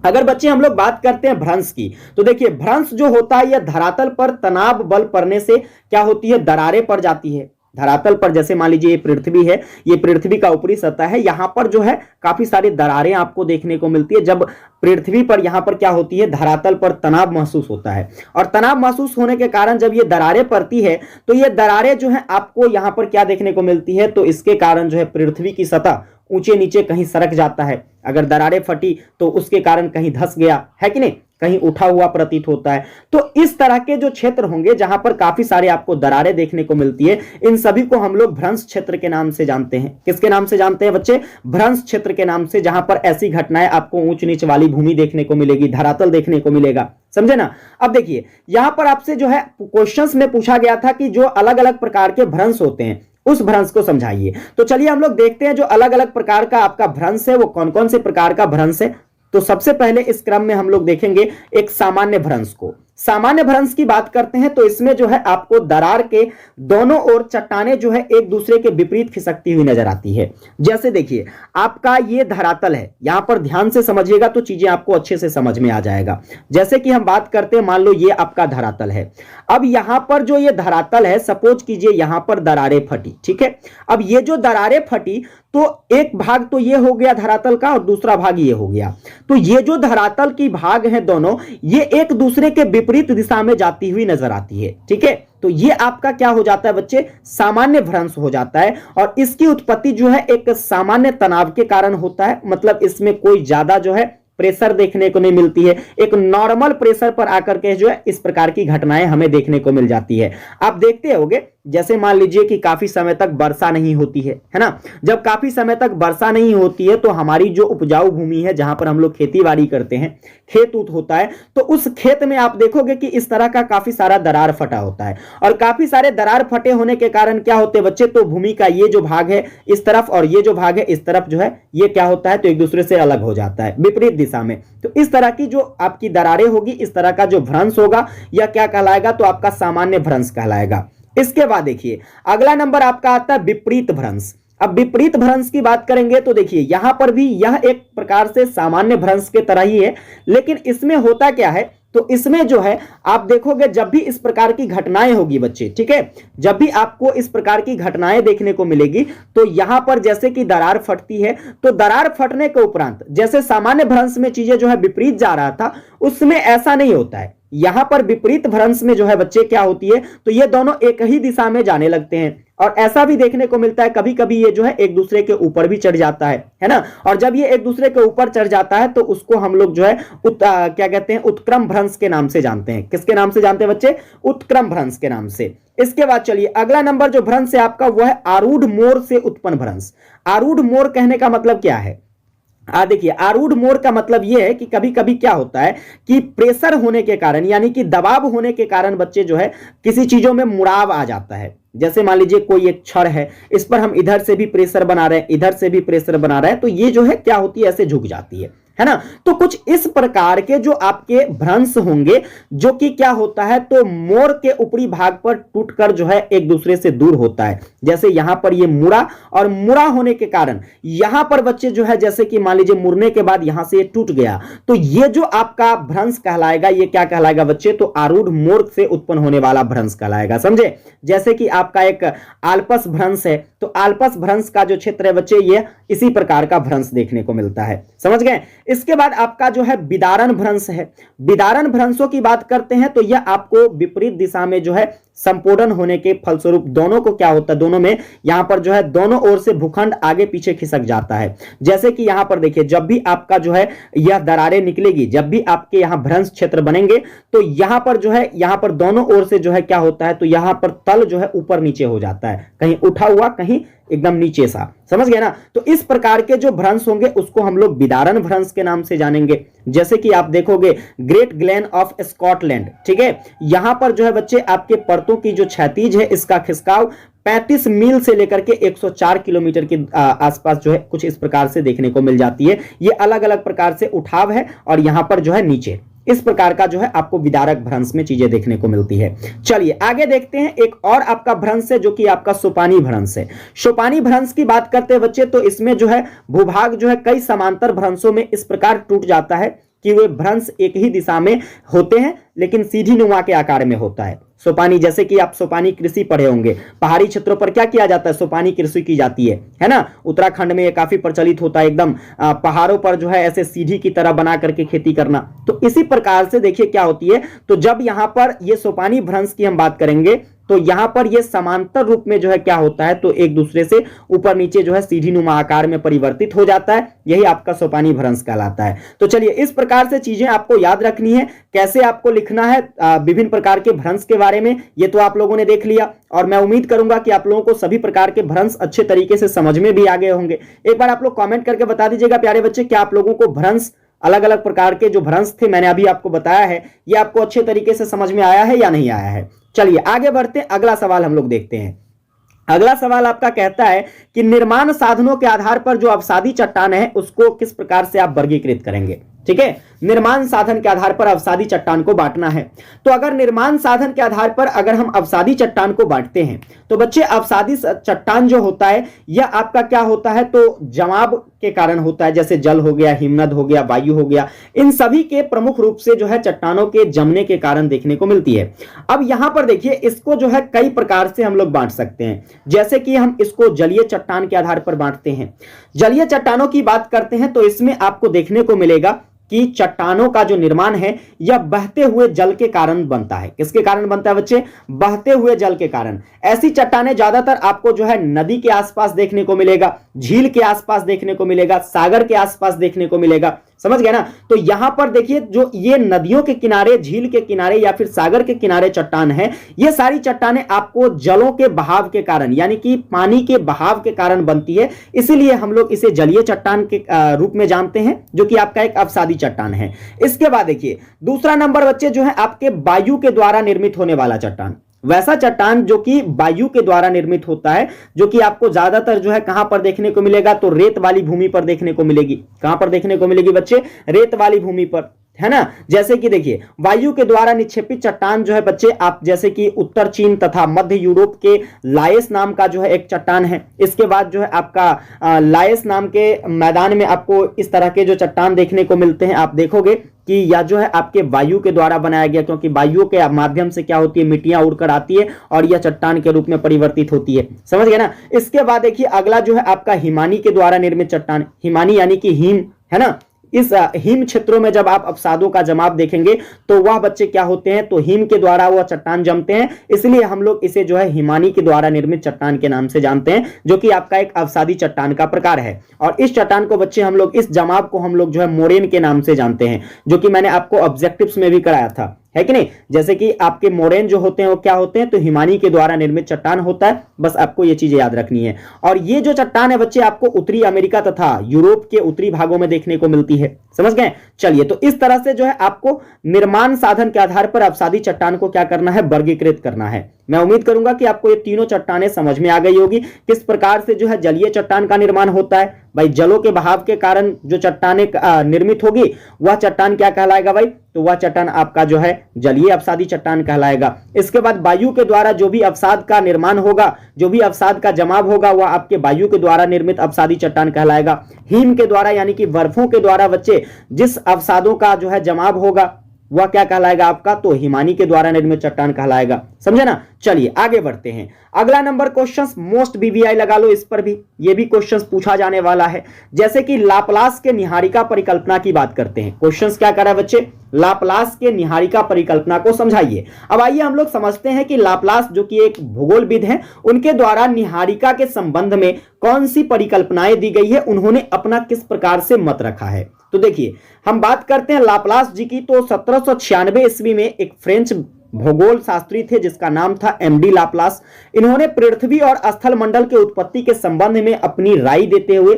अगर बच्चे हम लोग बात करते हैं भ्रंश की, तो देखिए भ्रंश जो होता है यह धरातल पर तनाव बल पड़ने से क्या होती है, दरारें पड़ जाती है। धरातल पर जैसे मान लीजिए ये पृथ्वी है, ये पृथ्वी का ऊपरी सतह है, यहां पर जो है काफी सारी दरारें आपको देखने को मिलती है। जब पृथ्वी पर यहां पर क्या होती है, धरातल पर तनाव महसूस होता है और तनाव महसूस होने के कारण जब ये दरारें पड़ती है तो ये दरारें जो है आपको यहां पर क्या देखने को मिलती है, तो इसके कारण जो है पृथ्वी की सतह ऊंचे नीचे कहीं सरक जाता है। अगर दरारें फटी तो उसके कारण कहीं धंस गया है कि नहीं, कहीं उठा हुआ प्रतीत होता है। तो इस तरह के जो क्षेत्र होंगे जहां पर काफी सारे आपको दरारें देखने को मिलती है, इन सभी को हम लोग भ्रंश क्षेत्र के नाम से जानते हैं। किसके नाम से जानते हैं बच्चे, भ्रंश क्षेत्र के नाम से, जहां पर ऐसी घटनाएं आपको ऊंच नीच वाली भूमि देखने को मिलेगी, धरातल देखने को मिलेगा। समझे ना। अब देखिए यहां पर आपसे जो है क्वेश्चंस में पूछा गया था कि जो अलग अलग प्रकार के भ्रंश होते हैं उस भ्रंश को समझाइए। तो चलिए हम लोग देखते हैं जो अलग अलग प्रकार का आपका भ्रंश है वो कौन कौन से प्रकार का भ्रंश है। तो सबसे पहले इस क्रम में हम लोग देखेंगे एक सामान्य भ्रंश को। सामान्य भ्रंश की बात करते हैं तो इसमें जो है आपको दरार के दोनों ओर चट्टाने जो है एक दूसरे के विपरीत खिसकती हुई नजर आती है। जैसे देखिए आपका ये धरातल है, यहां पर ध्यान से समझिएगा तो चीजें आपको अच्छे से समझ में आ जाएगा। जैसे कि हम बात करते हैं, मान लो ये आपका धरातल है। अब यहां पर जो ये धरातल है, सपोज कीजिए यहां पर दरारें फटी, ठीक है। अब ये जो दरारें फटी तो एक भाग तो ये हो गया धरातल का और दूसरा भाग ये हो गया। तो ये जो धरातल की भाग है दोनों, ये एक दूसरे के विपरीत दिशा में जाती हुई नजर आती है, ठीक है। तो ये आपका क्या हो जाता है बच्चे, सामान्य भ्रंश हो जाता है। और इसकी उत्पत्ति जो है एक सामान्य तनाव के कारण होता है, मतलब इसमें कोई ज्यादा जो है प्रेशर देखने को नहीं मिलती है। एक नॉर्मल प्रेशर पर आकर के जो है इस प्रकार की घटनाएं हमें देखने को मिल जाती है। आप देखते होंगे जैसे मान लीजिए कि काफी समय तक वर्षा नहीं होती है ना। जब काफी समय तक वर्षा नहीं होती है तो हमारी जो उपजाऊ भूमि है, जहां पर हम लोग खेती बाड़ी करते हैं, खेत उत होता है, तो उस खेत में आप देखोगे कि इस तरह का काफी सारा दरार फटा होता है। और काफी सारे दरार फटे होने के कारण क्या होते हैं बच्चे, तो भूमि का ये जो भाग है इस तरफ और ये जो भाग है इस तरफ जो है ये क्या होता है, तो एक दूसरे से अलग हो जाता है विपरीत दिशा में। तो इस तरह की जो आपकी दरारें होगी, इस तरह का जो भ्रंश होगा, यह क्या कहलाएगा, तो आपका सामान्य भ्रंश कहलाएगा। इसके बाद देखिए अगला नंबर आपका आता है विपरीत भ्रंश। अब विपरीत भ्रंश की बात करेंगे तो देखिए यहां पर भी यह एक प्रकार से सामान्य भ्रंश के तरह ही है, लेकिन इसमें होता क्या है, तो इसमें जो है आप देखोगे जब भी इस प्रकार की घटनाएं होगी बच्चे, ठीक है, जब भी आपको इस प्रकार की घटनाएं देखने को मिलेगी तो यहां पर जैसे कि दरार फटती है, तो दरार फटने के उपरांत जैसे सामान्य भ्रंश में चीजें जो है विपरीत जा रहा था, उसमें ऐसा नहीं होता है। यहां पर विपरीत भ्रंश में जो है बच्चे क्या होती है, तो ये दोनों एक ही दिशा में जाने लगते हैं। और ऐसा भी देखने को मिलता है कभी कभी ये जो है एक दूसरे के ऊपर भी चढ़ जाता है ना। और जब ये एक दूसरे के ऊपर चढ़ जाता है तो उसको हम लोग जो है क्या कहते हैं, उत्क्रम भ्रंश के नाम से जानते हैं। किसके नाम से जानते हैं बच्चे, उत्क्रम भ्रंश के नाम से। इसके बाद चलिए अगला नंबर जो भ्रंश है आपका वो है आरूढ़ मोड़ से उत्पन्न भ्रंश। आरूढ़ मोड़ कहने का मतलब क्या है, देखिए आरूढ़ मोड़ का मतलब यह है कि कभी कभी क्या होता है कि प्रेशर होने के कारण, यानी कि दबाव होने के कारण बच्चे जो है किसी चीजों में मुड़ाव आ जाता है। जैसे मान लीजिए कोई एक छड़ है, इस पर हम इधर से भी प्रेशर बना रहे हैं, इधर से भी प्रेशर बना रहे हैं, तो ये जो है क्या होती है, ऐसे झुक जाती है ना। तो कुछ इस प्रकार के जो आपके भ्रंश होंगे जो कि क्या होता है, तो मोड़ के ऊपरी भाग पर टूटकर जो है एक दूसरे से दूर होता है। जैसे यहां पर ये मुड़ा, और मुड़ा होने के कारण यहां पर बच्चे जो है जैसे कि मान लीजिए मुड़ने के बाद यहां से ये टूट गया, तो ये जो आपका भ्रंश कहलाएगा, ये क्या कहलाएगा बच्चे, तो आरूढ़ मोड़ से उत्पन्न होने वाला भ्रंश कहलाएगा, समझे। जैसे कि आपका एक आल्पस भ्रंश है, तो आल्पस भ्रंश का जो क्षेत्र है बच्चे ये इसी प्रकार का भ्रंश देखने को मिलता है, समझ गए। इसके बाद आपका जो है विदारण भ्रंश है। विदारण भ्रंशों की बात करते हैं तो यह आपको विपरीत दिशा में जो है संपोडन होने के फलस्वरूप दोनों को क्या होता है, दोनों में यहां पर जो है दोनों ओर से भूखंड आगे पीछे खिसक जाता है। जैसे कि यहां पर देखिए जब भी आपका जो है यह दरारें निकलेगी, जब भी आपके यहां भ्रंश क्षेत्र बनेंगे, तो यहां पर जो है यहां पर दोनों ओर से जो है क्या होता है, तो यहां पर तल जो है ऊपर नीचे हो जाता है, कहीं उठा हुआ कहीं एकदम नीचे सा, समझ गए ना। तो इस प्रकार के जो भ्रंश होंगे उसको हम लोग विदारण भ्रंश के नाम से जानेंगे। जैसे कि आप देखोगे ग्रेट ग्लेन ऑफ स्कॉटलैंड, ठीक है, यहां पर जो है बच्चे आपके परतों की जो क्षैतिज है इसका खिसकाव 35 मील से लेकर के 104 किलोमीटर के आसपास जो है कुछ इस प्रकार से देखने को मिल जाती है। ये अलग अलग प्रकार से उठाव है और यहां पर जो है नीचे, इस प्रकार का जो है आपको विदारक भ्रंश में चीजें देखने को मिलती है। चलिए आगे देखते हैं, एक और आपका भ्रंश है जो कि आपका सोपानी भ्रंश है। सोपानी भ्रंश की बात करते हैं बच्चे, तो इसमें जो है भूभाग जो है कई समांतर भ्रंशों में इस प्रकार टूट जाता है कि वे भ्रंश एक ही दिशा में होते हैं लेकिन सीधी नुमा के आकार में होता है। सोपानी, जैसे कि आप सोपानी कृषि पढ़े होंगे, पहाड़ी क्षेत्रों पर क्या किया जाता है, सोपानी कृषि की जाती है ना। उत्तराखंड में ये काफी प्रचलित होता है, एकदम पहाड़ों पर जो है ऐसे सीढ़ी की तरह बना करके खेती करना। तो इसी प्रकार से देखिए क्या होती है, तो जब यहां पर ये सोपानी भ्रंश की हम बात करेंगे तो यहां पर ये समांतर रूप में जो है क्या होता है, तो एक दूसरे से ऊपर नीचे जो है सीढ़ी नुमा आकार में परिवर्तित हो जाता है, यही आपका सोपानी भ्रंश कहलाता है। तो चलिए इस प्रकार से चीजें आपको याद रखनी है, कैसे आपको लिखना है विभिन्न प्रकार के भ्रंश के बारे में, ये तो आप लोगों ने देख लिया। और मैं उम्मीद करूंगा कि आप लोगों को सभी प्रकार के भ्रंश अच्छे तरीके से समझ में भी आ गए होंगे। एक बार आप लोग कॉमेंट करके बता दीजिएगा प्यारे बच्चे, क्या आप लोगों को भ्रंश, अलग अलग प्रकार के जो भ्रंश थे मैंने अभी आपको बताया है, ये आपको अच्छे तरीके से समझ में आया है या नहीं आया है। चलिए आगे बढ़ते हैं, अगला सवाल हम लोग देखते हैं। अगला सवाल आपका कहता है कि निर्माण साधनों के आधार पर जो अवसादी चट्टान है उसको किस प्रकार से आप वर्गीकृत करेंगे। ठीक है, निर्माण साधन के आधार पर अवसादी चट्टान को बांटना है। तो अगर निर्माण साधन के आधार पर अगर हम अवसादी चट्टान को बांटते हैं तो बच्चे अवसादी चट्टान जो होता है यह आपका क्या होता है, तो जमाव के कारण होता है, जैसे जल हो गया, हिमनद हो गया, वायु हो गया, इन सभी के प्रमुख रूप से जो है चट्टानों के जमने के कारण देखने को मिलती है। अब यहां पर देखिए इसको जो है कई प्रकार से हम लोग बांट सकते हैं, जैसे कि हम इसको जलीय चट्टान के आधार पर बांटते हैं। जलीय चट्टानों की बात करते हैं तो इसमें आपको देखने को मिलेगा कि चट्टानों का जो निर्माण है यह बहते हुए जल के कारण बनता है। किसके कारण बनता है बच्चे? बहते हुए जल के कारण। ऐसी चट्टानें ज्यादातर आपको जो है नदी के आसपास देखने को मिलेगा, झील के आसपास देखने को मिलेगा, सागर के आसपास देखने को मिलेगा। समझ गए ना? तो यहां पर देखिए जो ये नदियों के किनारे, झील के किनारे या फिर सागर के किनारे चट्टान है, ये सारी चट्टानें आपको जलों के बहाव के कारण यानी कि पानी के बहाव के कारण बनती है, इसीलिए हम लोग इसे जलीय चट्टान के रूप में जानते हैं, जो कि आपका एक अवसादी चट्टान है। इसके बाद देखिए दूसरा नंबर बच्चे जो है आपके वायु के द्वारा निर्मित होने वाला चट्टान। वैसा चट्टान जो कि वायु के द्वारा निर्मित होता है, जो कि आपको ज्यादातर जो है कहां पर देखने को मिलेगा, तो रेत वाली भूमि पर देखने को मिलेगी। कहां पर देखने को मिलेगी बच्चे? रेत वाली भूमि पर, है ना। जैसे कि देखिए वायु के द्वारा निक्षेपित चट्टान जो है बच्चे, आप जैसे कि उत्तर चीन तथा मध्य यूरोप के लायस नाम का जो है एक चट्टान है। इसके बाद जो है आपका लायस नाम के मैदान में आपको इस तरह के जो चट्टान देखने को मिलते हैं। आप देखोगे कि यह जो है आपके वायु के द्वारा बनाया गया, क्योंकि वायु के माध्यम से क्या होती है, मिट्टियां उड़कर आती है और यह चट्टान के रूप में परिवर्तित होती है। समझ गए ना? इसके बाद देखिए अगला जो है आपका हिमानी के द्वारा निर्मित चट्टान। हिमानी यानी कि हिम, है ना। इस हिम क्षेत्रों में जब आप अवसादों का जमाव देखेंगे तो वह बच्चे क्या होते हैं, तो हिम के द्वारा वह चट्टान जमते हैं, इसलिए हम लोग इसे जो है हिमानी के द्वारा निर्मित चट्टान के नाम से जानते हैं, जो कि आपका एक अवसादी चट्टान का प्रकार है। और इस चट्टान को बच्चे हम लोग, इस जमाव को हम लोग जो है मोरेन के नाम से जानते हैं, जो कि मैंने आपको ऑब्जेक्टिव्स में भी कराया था, है कि नहीं। जैसे कि आपके मोरेन जो होते हैं वो क्या होते हैं, तो हिमानी के द्वारा निर्मित चट्टान होता है। बस आपको ये चीजें याद रखनी है। और ये जो चट्टान है बच्चे आपको उत्तरी अमेरिका तथा यूरोप के उत्तरी भागों में देखने को मिलती है। समझ गए? चलिए, तो इस तरह से जो है आपको निर्माण साधन के आधार पर अवसादी चट्टान को क्या करना है, वर्गीकृत करना है। मैं उम्मीद करूंगा कि आपको ये तीनों चट्टानें समझ में आ गई होगी, किस प्रकार से जो है जलीय चट्टान का निर्माण होता है। भाई जलों के बहाव के कारण जो चट्टानें निर्मित होगी वह चट्टान क्या कहलाएगा भाई, तो वह चट्टान आपका जो है जलीय अवसादी चट्टान कहलाएगा। इसके बाद वायु के द्वारा जो भी अवसाद का निर्माण होगा, जो भी अवसाद का जमाव होगा, वह आपके वायु के द्वारा निर्मित अवसादी चट्टान कहलाएगा। हिम के द्वारा यानी कि बर्फों के द्वारा बच्चे जिस अवसादों का जो है जमाव होगा वह क्या कहलाएगा आपका, तो हिमानी के द्वारा निर्मित चट्टान कहलाएगा। समझे ना? चलिए आगे बढ़ते हैं। अगला नंबर क्वेश्चंस, मोस्ट बीवीआई लगा लो इस पर भी, ये भी क्वेश्चंस पूछा जाने वाला है। जैसे कि लाप्लास के निहारिका परिकल्पना की बात करते हैं। क्वेश्चंस क्या कर रहा है बच्चे, लाप्लास के निहारिका परिकल्पना को समझाइए। अब आइए हम लोग समझते हैं कि लाप्लास जो कि एक भूगोलविद हैं, उनके द्वारा निहारिका के संबंध में कौन सी परिकल्पनाएं दी गई है, उन्होंने अपना किस प्रकार से मत रखा है। तो देखिए हम बात करते हैं लाप्लास जी की, तो 1796 ईस्वी में एक फ्रेंच भूगोल शास्त्री थे जिसका नाम था एमडी लाप्लास। इन्होंने पृथ्वी और स्थल मंडल के उत्पत्ति के संबंध में अपनी राय देते हुए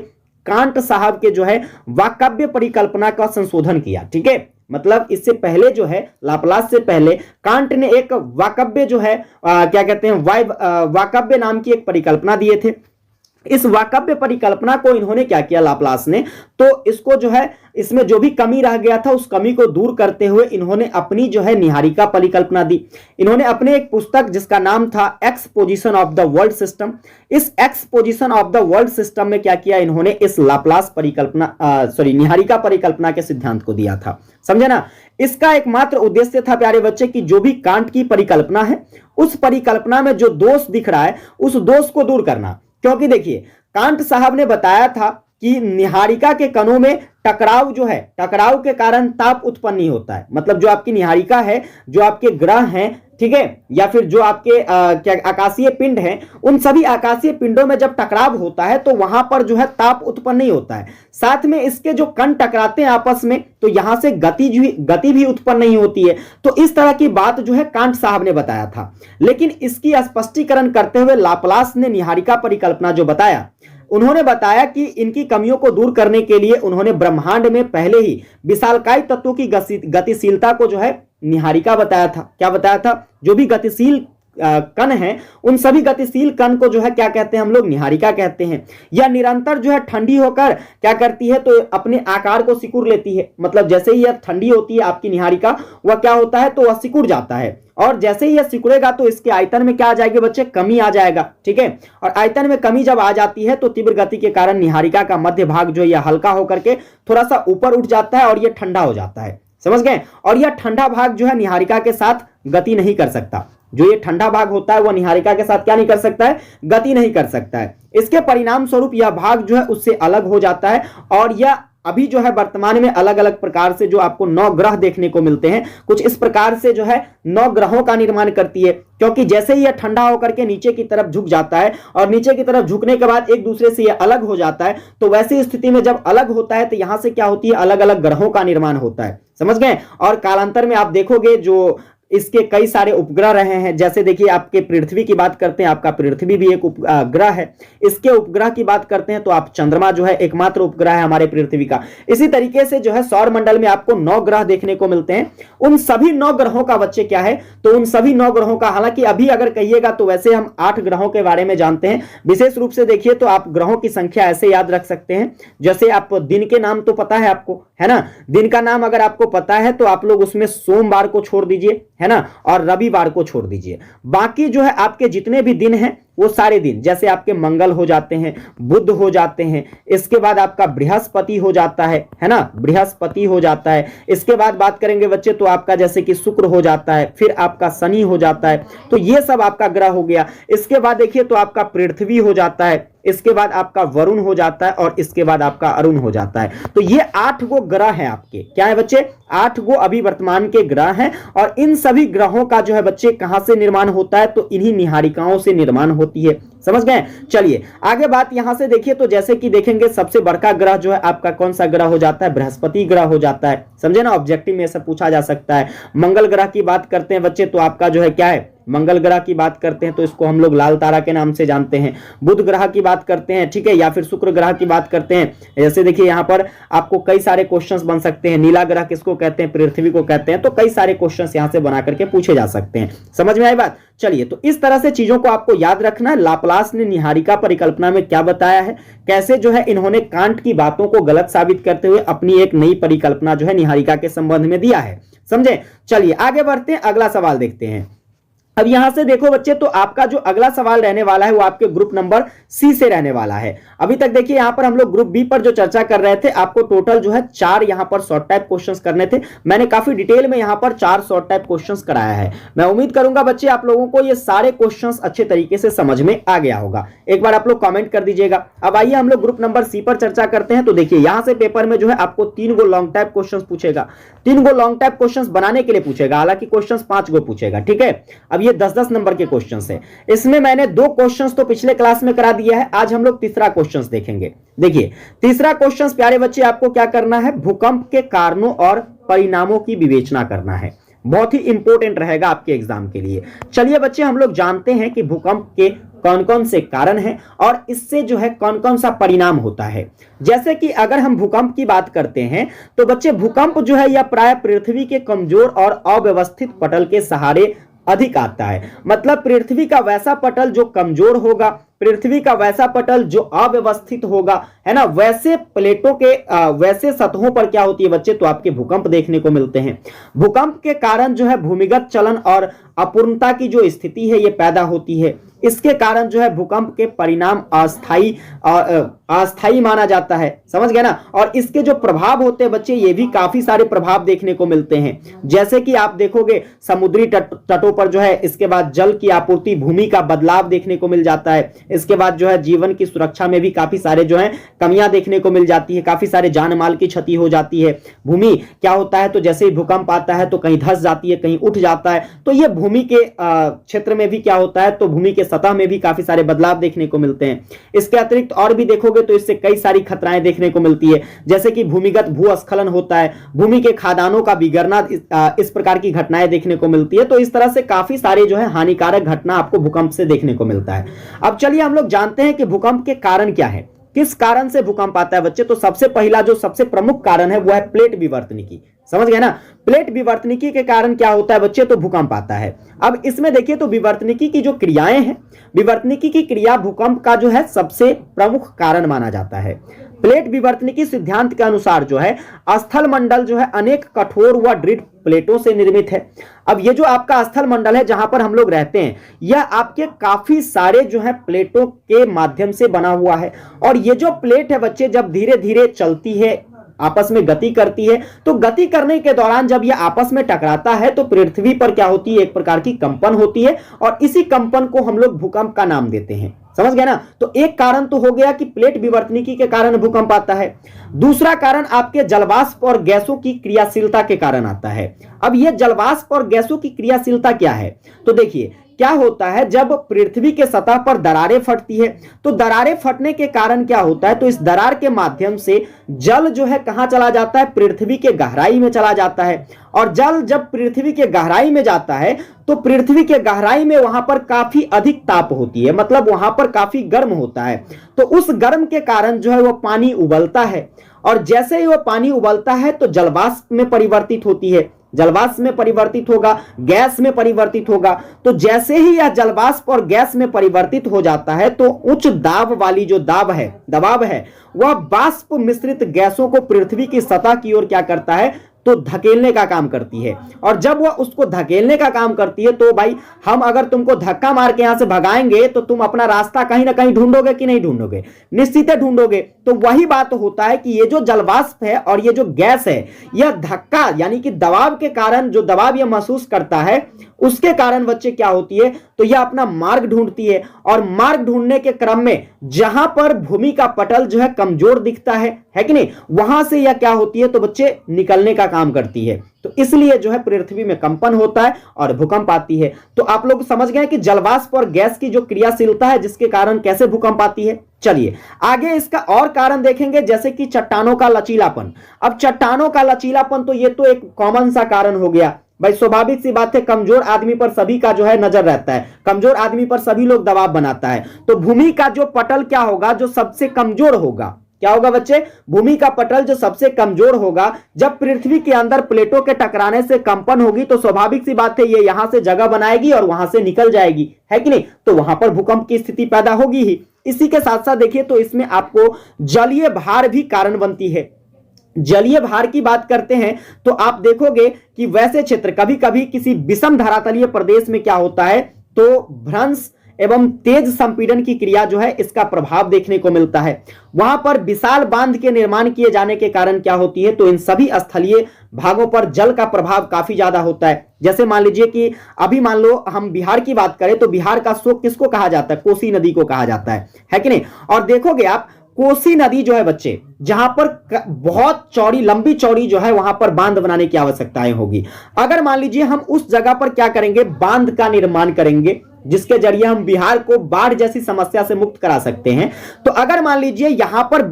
कांट साहब के जो है वाकव्य परिकल्पना का संशोधन किया। ठीक है, मतलब इससे पहले जो है, लाप्लास से पहले कांट ने एक वाकव्य जो है क्या कहते हैं, वाकव्य नाम की एक परिकल्पना दिए थे। इस वाकव्य परिकल्पना को इन्होंने क्या किया लाप्लास ने, तो इसको जो है, इसमें जो भी कमी रह गया था उस कमी को दूर करते हुए इन्होंने अपनी जो है निहारिका परिकल्पना दी। इन्होंने अपने एक पुस्तक जिसका नाम था exposition of the world system, इस exposition of the world system में क्या किया, इन्होंने इस लाप्लास परिकल्पना निहारिका परिकल्पना के सिद्धांत को दिया था। समझे ना? इसका एकमात्र उद्देश्य था प्यारे बच्चे कि जो भी कांट की परिकल्पना है उस परिकल्पना में जो दोष दिख रहा है उस दोष को दूर करना। क्योंकि देखिए कांट साहब ने बताया था कि निहारिका के कणों में टकराव जो है, टकराव के कारण ताप उत्पन्न नहीं होता है। मतलब जो आपकी निहारिका है, जो आपके ग्रह हैं, ठीक है, या फिर जो आपके क्या आकाशीय पिंड हैं, उन सभी आकाशीय पिंडों में जब टकराव होता है तो वहां पर जो है ताप उत्पन्न नहीं होता है। साथ में इसके जो कण टकराते हैं आपस में, तो यहां से गति भी उत्पन्न नहीं होती है। तो इस तरह की बात जो है कांट साहब ने बताया था। लेकिन इसकी स्पष्टीकरण करते हुए लाप्लास ने निहारिका परिकल्पना जो बताया, उन्होंने बताया कि इनकी कमियों को दूर करने के लिए उन्होंने ब्रह्मांड में पहले ही विशालकाय तत्वों की गतिशीलता को जो है निहारिका बताया था। क्या बताया था? जो भी गतिशील कण हैं, उन सभी गतिशील कण को जो है क्या कहते हैं हम लोग, निहारिका कहते हैं। यह निरंतर जो है ठंडी होकर क्या करती है, तो अपने आकार को सिकुड़ लेती है। मतलब जैसे ही यह ठंडी होती है आपकी निहारिका, वह क्या होता है, तो वह सिकुड़ जाता है, और जैसे ही यह सिकुड़ेगा तो इसके आयतन में क्या आ जाएगी बच्चे, कमी आ जाएगा। ठीक है, और आयतन में कमी जब आ जाती है तो तीव्र गति के कारण निहारिका का मध्य भाग जो यह हल्का होकर के थोड़ा सा ऊपर उठ जाता है और यह ठंडा हो जाता है। समझ गए? और यह ठंडा भाग जो है निहारिका के साथ गति नहीं कर सकता। जो ये ठंडा भाग होता है वह निहारिका के साथ क्या नहीं कर सकता है, गति नहीं कर सकता है। इसके परिणाम स्वरूप यह भाग जो है उससे अलग हो जाता है, और यह अभी जो है वर्तमान में अलग अलग प्रकार से जो आपको 9 ग्रह देखने को मिलते हैं, कुछ इस प्रकार से जो है 9 ग्रहों का निर्माण करती है। क्योंकि जैसे ही यह ठंडा होकर के नीचे की तरफ झुक जाता है और नीचे की तरफ झुकने के बाद एक दूसरे से यह अलग हो जाता है, तो वैसी स्थिति में जब अलग होता है तो यहां से क्या होती है, अलग अलग ग्रहों का निर्माण होता है। समझ गए? और कालांतर में आप देखोगे जो इसके कई सारे उपग्रह रहे हैं। जैसे देखिए आपके पृथ्वी की बात करते हैं, आपका पृथ्वी भी एक उपग्रह है। इसके उपग्रह की बात करते हैं तो आप चंद्रमा जो है एकमात्र उपग्रह है हमारे पृथ्वी का। इसी तरीके से जो है सौर मंडल में आपको 9 ग्रह देखने को मिलते हैं। उन सभी 9 ग्रहों का बच्चे क्या है, तो उन सभी 9 ग्रहों का, हालांकि अभी अगर कहिएगा तो वैसे हम 8 ग्रहों के बारे में जानते हैं। विशेष रूप से देखिए तो आप ग्रहों की संख्या ऐसे याद रख सकते हैं, जैसे आप दिन के नाम तो पता है आपको, है ना। दिन का नाम अगर आपको पता है तो आप लोग उसमें सोमवार को छोड़ दीजिए, है ना, और रविवार को छोड़ दीजिए। बाकी जो है आपके जितने भी दिन हैं वो सारे दिन, जैसे आपके मंगल हो जाते हैं, बुध हो जाते हैं, इसके बाद आपका बृहस्पति हो जाता है ना, बृहस्पति हो जाता है। इसके बाद बात करेंगे बच्चे तो आपका जैसे कि शुक्र हो जाता है, फिर आपका शनि हो जाता है। तो ये सब आपका ग्रह हो गया। इसके बाद देखिए तो आपका पृथ्वी हो जाता है, इसके बाद आपका वरुण हो जाता है, और इसके बाद आपका अरुण हो जाता है। तो ये 8 गो ग्रह हैं आपके, क्या है बच्चे, 8 गो अभी वर्तमान के ग्रह हैं। और इन सभी ग्रहों का जो है बच्चे कहां से निर्माण होता है, तो इन्हीं निहारिकाओं से निर्माण होती है। समझ गए? चलिए आगे बात यहां से देखिए तो जैसे कि देखेंगे सबसे बड़का ग्रह जो है आपका कौन सा ग्रह हो जाता है, बृहस्पति ग्रह हो जाता है। समझे ना, ऑब्जेक्टिव में सब पूछा जा सकता है। मंगल ग्रह की बात करते हैं बच्चे तो आपका जो है क्या है, मंगल ग्रह की बात करते हैं तो इसको हम लोग लाल तारा के नाम से जानते हैं। बुध ग्रह की बात करते हैं, ठीक है, या फिर शुक्र ग्रह की बात करते हैं। जैसे देखिए यहां पर आपको कई सारे क्वेश्चंस बन सकते हैं, नीला ग्रह किसको कहते हैं, पृथ्वी को कहते हैं। तो कई सारे क्वेश्चंस यहां से बना करके पूछे जा सकते हैं। समझ में आई बात? चलिए, तो इस तरह से चीजों को आपको याद रखना है। लाप्लास ने निहारिका परिकल्पना में क्या बताया है, कैसे जो है इन्होंने कांट की बातों को गलत साबित करते हुए अपनी एक नई परिकल्पना जो है निहारिका के संबंध में दिया है। समझे? चलिए आगे बढ़ते हैं, अगला सवाल देखते हैं। अब यहां से देखो बच्चे तो आपका जो अगला सवाल रहने वाला है वो आपके ग्रुप नंबर सी से रहने वाला है। अभी तक देखिए यहां पर हम लोग ग्रुप बी पर जो चर्चा कर रहे थे, आपको टोटल जो है 4 यहां पर शॉर्ट टाइप क्वेश्चंस करने थे। मैंने काफी डिटेल में यहां पर 4 शॉर्ट टाइप क्वेश्चंस कराया है। मैं उम्मीद करूंगा बच्चे आप लोगों को ये सारे क्वेश्चंस अच्छे तरीके से समझ में आ गया होगा। एक बार आप लोग कमेंट कर दीजिएगा। अब आइए हम लोग ग्रुप नंबर सी पर चर्चा करते हैं। तो देखिए यहां से पेपर में जो है आपको 3 गो लॉन्ग टाइप क्वेश्चंस पूछेगा। 3 गो लॉन्ग टाइप क्वेश्चंस बनाने के लिए पूछेगा, हालांकि क्वेश्चंस 5 गो पूछेगा। ठीक है, अब ये 10-10 नंबर क्वेश्चंस है। इसमें मैंने 2 क्वेश्चंस तो पिछले क्लास में करा दिया है। आज हम लोग तीसरा क्वेश्चंस देखेंगे। देखिए तीसरा क्वेश्चंस प्यारे बच्चे आपको क्या करना है, भूकंप के कारणों और परिणामों की विवेचना करना है। बहुत ही इंपॉर्टेंट रहेगा आपके एग्जाम के लिए। चलिए बच्चे हम लोग जानते हैं कि भूकंप के कौन कौन से कारण हैं और इससे जो है कौन कौन सा परिणाम होता है। जैसे कि अगर हम भूकंप की बात करते हैं तो बच्चे भूकंप जो है यह प्राय पृथ्वी के कमजोर और अव्यवस्थित पटल के सहारे अधिक आता है। मतलब पृथ्वी का वैसा पटल जो कमजोर होगा, पृथ्वी का वैसा पटल जो अव्यवस्थित होगा, है ना, वैसे प्लेटों के वैसे सतहों पर क्या होती है बच्चे, तो आपके भूकंप देखने को मिलते हैं। भूकंप के कारण जो है भूमिगत चलन और अपूर्णता की जो स्थिति है ये पैदा होती है। इसके कारण जो है भूकंप के परिणाम अस्थायी माना जाता है। समझ गए ना। और इसके जो प्रभाव होते हैं बच्चे, ये भी काफी सारे प्रभाव देखने को मिलते हैं। जैसे कि आप देखोगे समुद्री तटों पर जो है, इसके बाद जल की आपूर्ति, भूमि का बदलाव देखने को मिल जाता है। इसके बाद जो है जीवन की सुरक्षा में भी काफी सारे जो है कमियां देखने को मिल जाती है, काफी सारे जान माल की क्षति हो जाती है। भूमि क्या होता है, तो जैसे ही भूकंप आता है तो कहीं धंस जाती है, कहीं उठ जाता है। तो ये भूमि के क्षेत्र में भी क्या होता है, तो भूमि के सतह में भी काफी सारे बदलाव देखने को मिलते हैं। इसके अतिरिक्त और भी देखोगे तो इससे कई सारी खतराएं देखने को मिलती है, जैसे कि भूमिगत भूस्खलन होता है, भूमि के खादानों का बिगड़ना, इस प्रकार की घटनाएं देखने को मिलती है। तो इस तरह से काफी सारे जो है हानिकारक घटना आपको भूकंप से देखने को मिलता है। अब चलिए हम लोग जानते हैं कि भूकंप के कारण क्या है। किस कारण से भूकंप आता है बच्चे? तो सबसे पहला जो सबसे प्रमुख कारण है वो है प्लेट विवर्तनिकी। समझ गए ना? प्लेट विवर्तनिकी के कारण क्या होता है बच्चे? तो भूकंप आता है। अब इसमें देखिए तो विवर्तनिकी की जो क्रियाएं हैं, विवर्तनिकी की क्रिया भूकंप का जो है सबसे प्रमुख कारण माना जाता है। प्लेट विवर्तनिकी सिद्धांत के अनुसार जो है स्थल मंडल जो है अनेक कठोर व दृढ़ प्लेटों से निर्मित है। अब ये जो आपका स्थल मंडल है जहां पर हम लोग रहते हैं, यह आपके काफी सारे जो है प्लेटों के माध्यम से बना हुआ है। और ये जो प्लेट है बच्चे जब धीरे धीरे चलती है, आपस में गति करती है, तो गति करने के दौरान जब यह आपस में टकराता है तो पृथ्वी पर क्या होती है? एक प्रकार की कंपन होती है और इसी कंपन को हम लोग भूकंप का नाम देते हैं। समझ गए ना? तो एक कारण तो हो गया कि प्लेट विवर्तनिकी के कारण भूकंप आता है। दूसरा कारण आपके जलवाष्प और गैसों की क्रियाशीलता के कारण आता है। अब यह जलवाष्प और गैसों की क्रियाशीलता क्या है? तो देखिए क्या होता है, जब पृथ्वी के सतह पर दरारें फटती है तो दरारें फटने के कारण क्या होता है? तो इस दरार के माध्यम से जल जो है कहां चला जाता है? पृथ्वी के गहराई में चला जाता है। और जल जब पृथ्वी के गहराई में जाता है तो पृथ्वी के गहराई में वहां पर काफी अधिक ताप होती है, मतलब वहां पर काफी गर्म होता है। तो उस गर्म के कारण जो है वह पानी उबलता है और जैसे ही वह पानी उबलता है तो जलवाष्प में परिवर्तित होती है, जलवाष्प में परिवर्तित होगा, गैस में परिवर्तित होगा। तो जैसे ही यह जलवाष्प और गैस में परिवर्तित हो जाता है तो उच्च दाब वाली जो दबाव है वह वाष्प मिश्रित गैसों को पृथ्वी की सतह की ओर क्या करता है? तो धकेलने का काम करती है। और जब वह उसको धकेलने का काम करती है तो भाई हम अगर तुमको धक्का मार के यहां से भगाएंगे तो तुम अपना रास्ता कहीं ना कहीं ढूंढोगे कि नहीं ढूंढोगे? निश्चित है ढूंढोगे। तो वही बात होता है कि ये जो जलवाष्प है और ये जो गैस है, यह धक्का यानी कि दबाव के कारण, जो दबाव यह महसूस करता है उसके कारण बच्चे क्या होती है? तो यह अपना मार्ग ढूंढती है और मार्ग ढूंढने के क्रम में जहां पर भूमि का पटल जो है कमजोर दिखता है कि नहीं, वहां से यह क्या होती है? तो बच्चे निकलने का काम करती है। तो इसलिए जो है पृथ्वी में कंपन होता है और भूकंप आती है। तो आप लोग समझ गए कि जलवाष्प और गैस की जो क्रियाशीलता है जिसके कारण कैसे भूकंप आती है। चलिए आगे इसका और कारण देखेंगे, जैसे कि चट्टानों का लचीलापन। अब चट्टानों का लचीलापन तो ये तो एक कॉमन सा कारण हो गया भाई, स्वाभाविक सी बात है, कमजोर आदमी पर सभी का जो है नजर रहता है, कमजोर आदमी पर सभी लोग दबाव बनाता है। तो भूमि का जो पटल क्या होगा? जो सबसे कमजोर होगा, क्या होगा बच्चे? भूमि का पटल जो सबसे कमजोर होगा, जब पृथ्वी के अंदर प्लेटों के टकराने से कंपन होगी तो स्वाभाविक सी बात है ये यहां से जगह बनाएगी और वहां से निकल जाएगी, है कि नहीं? तो वहां पर भूकंप की स्थिति पैदा होगी ही। इसी के साथ साथ देखिए तो इसमें आपको जलीय भार भी कारण बनती है। जलीय भार की बात करते हैं तो आप देखोगे कि वैसे क्षेत्र कभी कभी किसी विषम धरातलीय प्रदेश में क्या होता है? तो भ्रंश एवं तेज संपीड़न की क्रिया जो है इसका प्रभाव देखने को मिलता है। वहां पर विशाल बांध के निर्माण किए जाने के कारण क्या होती है? तो इन सभी स्थलीय भागों पर जल का प्रभाव काफी ज्यादा होता है। जैसे मान लीजिए कि अभी मान लो हम बिहार की बात करें तो बिहार का शोक किसको कहा जाता है? कोसी नदी को कहा जाता है कि नहीं? और देखोगे आप कोसी नदी जो है बच्चे, जहां पर बहुत चौड़ी लंबी चौड़ी जो है वहां पर बांध बनाने की आवश्यकताएं होगी। अगर मान लीजिए हम उस जगह पर क्या करेंगे? बांध का निर्माण करेंगे जिसके जरिए हम बिहार को बाढ़ जैसी समस्या से मुक्त करा सकते हैं। तो अगर मान लीजिए यहां पर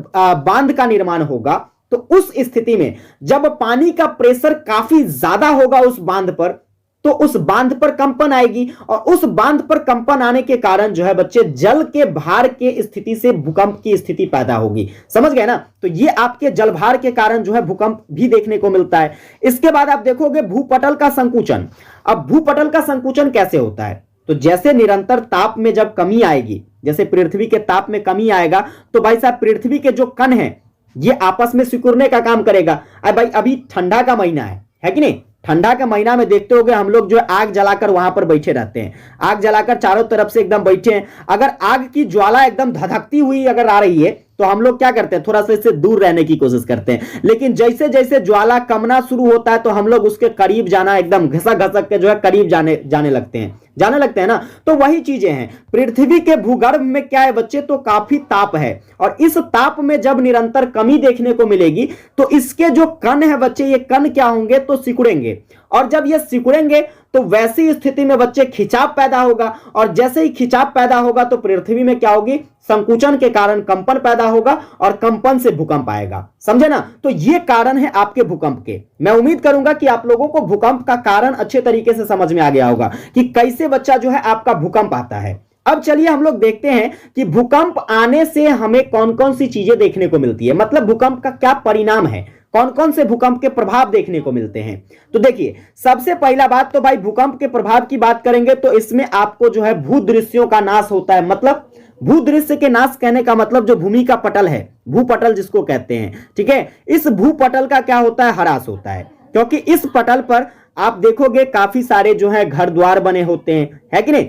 बांध का निर्माण होगा तो उस स्थिति में जब पानी का प्रेशर काफी ज्यादा होगा उस बांध पर, तो उस बांध पर कंपन आएगी और उस बांध पर कंपन आने के कारण जो है बच्चे जल के भार के स्थिति से भूकंप की स्थिति पैदा होगी। समझ गए ना? तो ये आपके जलभार के कारण जो है भूकंप भी देखने को मिलता है। इसके बाद आप देखोगे भूपटल का संकुचन। अब भूपटल का संकुचन कैसे होता है? तो जैसे निरंतर ताप में जब कमी आएगी, जैसे पृथ्वी के ताप में कमी आएगा तो भाई साहब पृथ्वी के जो कण है ये आपस में सिकुड़ने का काम करेगा। अरे भाई अभी ठंडा का महीना है कि नहीं? ठंडा के महीना में देखते होगे हम लोग जो है आग जलाकर वहां पर बैठे रहते हैं, आग जलाकर चारों तरफ से एकदम बैठे हैं। अगर आग की ज्वाला एकदम धधकती हुई अगर आ रही है तो हम लोग क्या करते हैं? थोड़ा सा इससे दूर रहने की कोशिश करते हैं। लेकिन जैसे जैसे ज्वाला कमना शुरू होता है तो हम लोग उसके करीब जाना, एकदम घसक घसक के जो है करीब जाने लगते हैं ना। तो वही चीजें हैं, पृथ्वी के भूगर्भ में क्या है बच्चे? तो काफी ताप है और इस ताप में जब निरंतर कमी देखने को मिलेगी तो इसके जो कण है बच्चे, ये कण क्या होंगे? तो सिकुड़ेंगे। और जब ये सिकुड़ेंगे तो वैसी स्थिति में बच्चे खिंचाव पैदा होगा और जैसे ही खिंचाव पैदा होगा तो पृथ्वी में क्या होगी? संकुचन के कारण कंपन पैदा होगा और कंपन से भूकंप आएगा। समझे ना? तो ये कारण है आपके भूकंप के। मैं उम्मीद करूंगा कि आप लोगों को भूकंप का कारण अच्छे तरीके से समझ में आ गया होगा कि कैसे बच्चा जो है आपका भूकंप आता है। अब चलिए हम लोग देखते हैं कि भूकंप आने से हमें कौन कौन सी चीजें देखने को मिलती है, मतलब भूकंप का क्या परिणाम है, कौन कौन से भूकंप के प्रभाव देखने को मिलते हैं। तो देखिए सबसे पहला बात तो भाई भूकंप के प्रभाव की बात करेंगे तो इसमें आपको जो है भूदृश्यों का नाश होता है। मतलब भूदृश्य के नाश कहने का मतलब जो भूमि का पटल है, भूपटल जिसको कहते हैं, ठीक है, इस भूपटल का क्या होता है, ह्रास होता है। क्योंकि इस पटल पर आप देखोगे काफी सारे जो है घर द्वार बने होते हैं, है कि नहीं।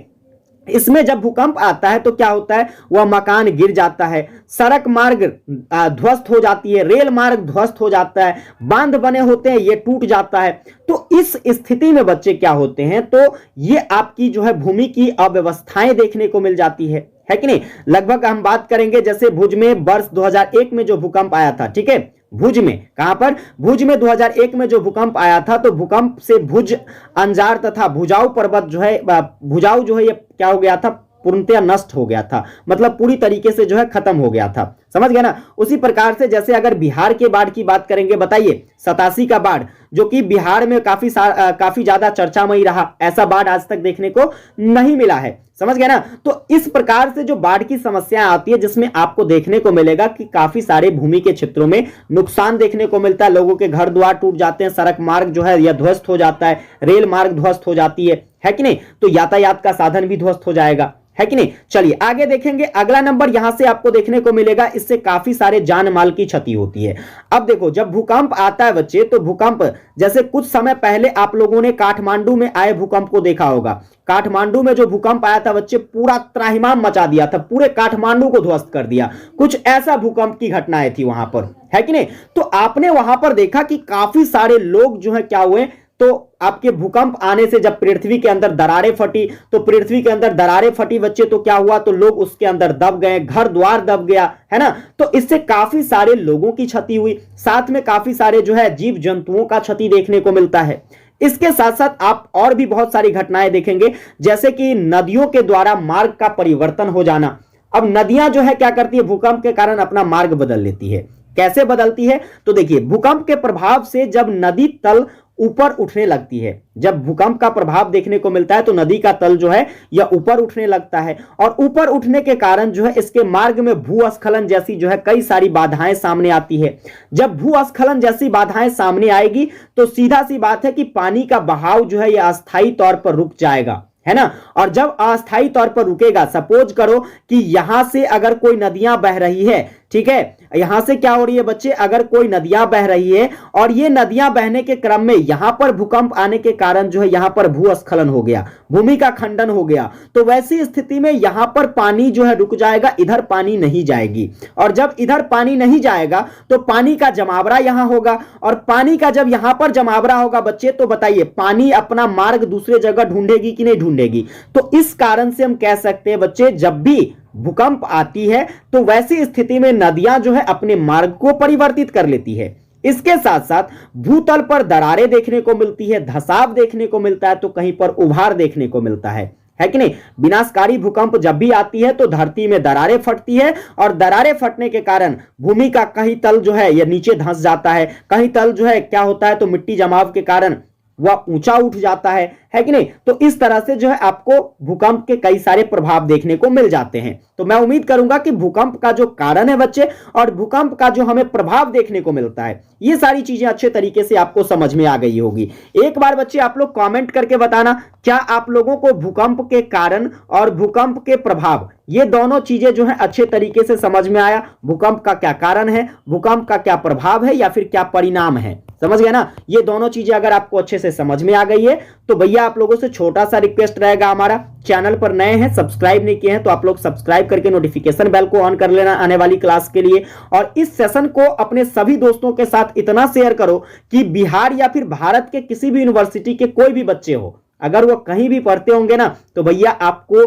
इसमें जब भूकंप आता है तो क्या होता है, वह मकान गिर जाता है, सड़क मार्ग ध्वस्त हो जाती है, रेल मार्ग ध्वस्त हो जाता है, बांध बने होते हैं ये टूट जाता है। तो इस स्थिति में बच्चे क्या होते हैं, तो ये आपकी जो है भूमि की अव्यवस्थाएं देखने को मिल जाती है कि नहीं। लगभग हम बात करेंगे जैसे भुज में वर्ष 2001 में जो भूकंप आया था, ठीक है, भुज में, कहां पर, भुज में 2001 में जो भूकंप आया था, तो भूकंप से भुज, अंजार तथा भुजाऊ पर्वत जो है, भुजाऊ जो है ये क्या हो गया था, पूर्णतया नष्ट हो गया था, मतलब पूरी तरीके से जो है खत्म हो गया था, समझ गया ना। उसी प्रकार से जैसे अगर बिहार के बाढ़ की बात करेंगे, बताइए 87 का बाढ़ जो कि बिहार में काफी ज्यादा चर्चामयी रहा, ऐसा बाढ़ आज तक देखने को नहीं मिला है, समझ गए ना। तो इस प्रकार से जो बाढ़ की समस्या आती है जिसमें आपको देखने को मिलेगा कि काफी सारे भूमि के क्षेत्रों में नुकसान देखने को मिलता है, लोगों के घर द्वार टूट जाते हैं, सड़क मार्ग जो है यह ध्वस्त हो जाता है, रेल मार्ग ध्वस्त हो जाती है कि नहीं, तो यातायात का साधन भी ध्वस्त हो जाएगा, है कि नहीं। चलिए आगे देखेंगे, अगला नंबर यहां से आपको देखने को मिलेगा, इससे काफी सारे जान माल की क्षति होती है। अब देखो जब भूकंप आता है बच्चे, तो भूकंप जैसे कुछ समय पहले आप लोगों ने काठमांडू में आए भूकंप को देखा होगा। काठमांडू में जो भूकंप आया था बच्चे, पूरा त्राहिमाम मचा दिया था, पूरे काठमांडू को ध्वस्त कर दिया, कुछ ऐसा भूकंप की घटनाएं थी वहां पर, है कि नहीं। तो आपने वहां पर देखा कि काफी सारे लोग जो है क्या हुए, तो आपके भूकंप आने से जब पृथ्वी के अंदर दरारें फटी, तो पृथ्वी के अंदर दरारें फटी बच्चे, तो क्या हुआ, तो लोग उसके अंदर दब गए, घर द्वार दब गया, है ना। तो इससे काफी सारे लोगों की क्षति हुई, साथ में काफी सारे जो है जीव जंतुओं का क्षति देखने को मिलता है। इसके साथ साथ आप और भी बहुत सारी घटनाएं देखेंगे, जैसे कि नदियों के द्वारा मार्ग का परिवर्तन हो जाना। अब नदियां जो है क्या करती है, भूकंप के कारण अपना मार्ग बदल लेती है। कैसे बदलती है, तो देखिए भूकंप के प्रभाव से जब नदी तल ऊपर उठने लगती है, जब भूकंप का प्रभाव देखने को मिलता है तो नदी का तल जो है यह ऊपर उठने लगता है, और ऊपर उठने के कारण जो है इसके मार्ग में भूस्खलन जैसी जो है कई सारी बाधाएं सामने आती है। जब भूस्खलन जैसी बाधाएं सामने आएगी तो सीधा सी बात है कि पानी का बहाव जो है यह अस्थायी तौर पर रुक जाएगा, है ना। और जब अस्थायी तौर पर रुकेगा, सपोज करो कि यहां से अगर कोई नदियां बह रही है, ठीक है, यहां से क्या हो रही है बच्चे, अगर कोई नदियां बह रही है और ये नदियां बहने के क्रम में यहां पर भूकंप आने के कारण जो है यहां पर भूस्खलन हो गया, भूमि का खंडन हो गया, तो वैसी स्थिति में यहां पर पानी जो है रुक जाएगा, इधर पानी नहीं जाएगी। और जब इधर पानी नहीं जाएगा तो पानी का जमावड़ा यहां होगा, और पानी का जब यहां पर जमावड़ा होगा बच्चे, तो बताइए पानी अपना मार्ग दूसरे जगह ढूंढेगी कि नहीं ढूंढेगी। तो इस कारण से हम कह सकते हैं बच्चे, जब भी भूकंप आती है तो वैसी स्थिति में नदियां जो है अपने मार्ग को परिवर्तित कर लेती है। इसके साथ साथ भूतल पर दरारें देखने को मिलती है, धंसाव देखने को मिलता है, तो कहीं पर उभार देखने को मिलता है कि नहीं। विनाशकारी भूकंप जब भी आती है तो धरती में दरारें फटती है, और दरारें फटने के कारण भूमि का कहीं तल जो है यह नीचे धंस जाता है, कहीं तल जो है क्या होता है, तो मिट्टी जमाव के कारण वह ऊंचा उठ जाता है कि नहीं। तो इस तरह से जो है आपको भूकंप के कई सारे प्रभाव देखने को मिल जाते हैं। तो मैं उम्मीद करूंगा कि भूकंप का जो कारण है बच्चे, और भूकंप का जो हमें प्रभाव देखने को मिलता है, ये सारी चीजें अच्छे तरीके से आपको समझ में आ गई होगी। एक बार बच्चे आप लोग कमेंट करके बताना, क्या आप लोगों को भूकंप के कारण और भूकंप के प्रभाव, ये दोनों चीजें जो है अच्छे तरीके से समझ में आया। भूकंप का क्या कारण है, भूकंप का क्या प्रभाव है, या फिर क्या परिणाम है, समझ गए ना। ये दोनों चीजें अगर आपको अच्छे से समझ में आ गई है तो भैया आप लोगों से छोटा सा रिक्वेस्ट रहेगा, हमारा चैनल पर नए हैं, सब्सक्राइब नहीं किए हैं तो आप लोग सब्सक्राइब करके नोटिफिकेशन बेल को ऑन कर लेना आने वाली क्लास के लिए। और इस सेशन को अपने सभी दोस्तों के साथ इतना शेयर करो कि बिहार या फिर भारत के किसी भी यूनिवर्सिटी के कोई भी बच्चे हो, अगर वो कहीं भी पढ़ते होंगे ना, तो भैया आपको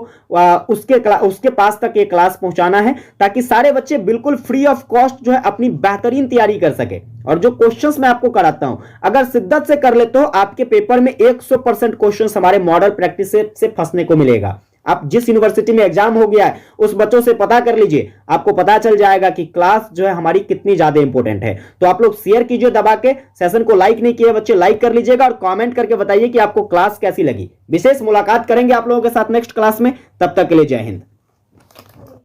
उसके पास तक ये क्लास पहुंचाना है, ताकि सारे बच्चे बिल्कुल फ्री ऑफ कॉस्ट जो है अपनी बेहतरीन तैयारी कर सके। और जो क्वेश्चंस मैं आपको कराता हूं, अगर शिद्दत से कर लेते हो, आपके पेपर में 100% क्वेश्चंस हमारे मॉडल प्रैक्टिस से फंसने को मिलेगा। आप जिस यूनिवर्सिटी में एग्जाम हो गया है उस बच्चों से पता कर लीजिए, आपको पता चल जाएगा कि क्लास जो है हमारी कितनी ज्यादा इंपॉर्टेंट है। तो आप लोग शेयर कीजिए दबा के, सेशन को लाइक नहीं किए बच्चे लाइक कर लीजिएगा और कमेंट करके बताइए कि आपको क्लास कैसी लगी। विशेष मुलाकात करेंगे आप लोगों के साथ नेक्स्ट क्लास में, तब तक के लिए जय हिंद।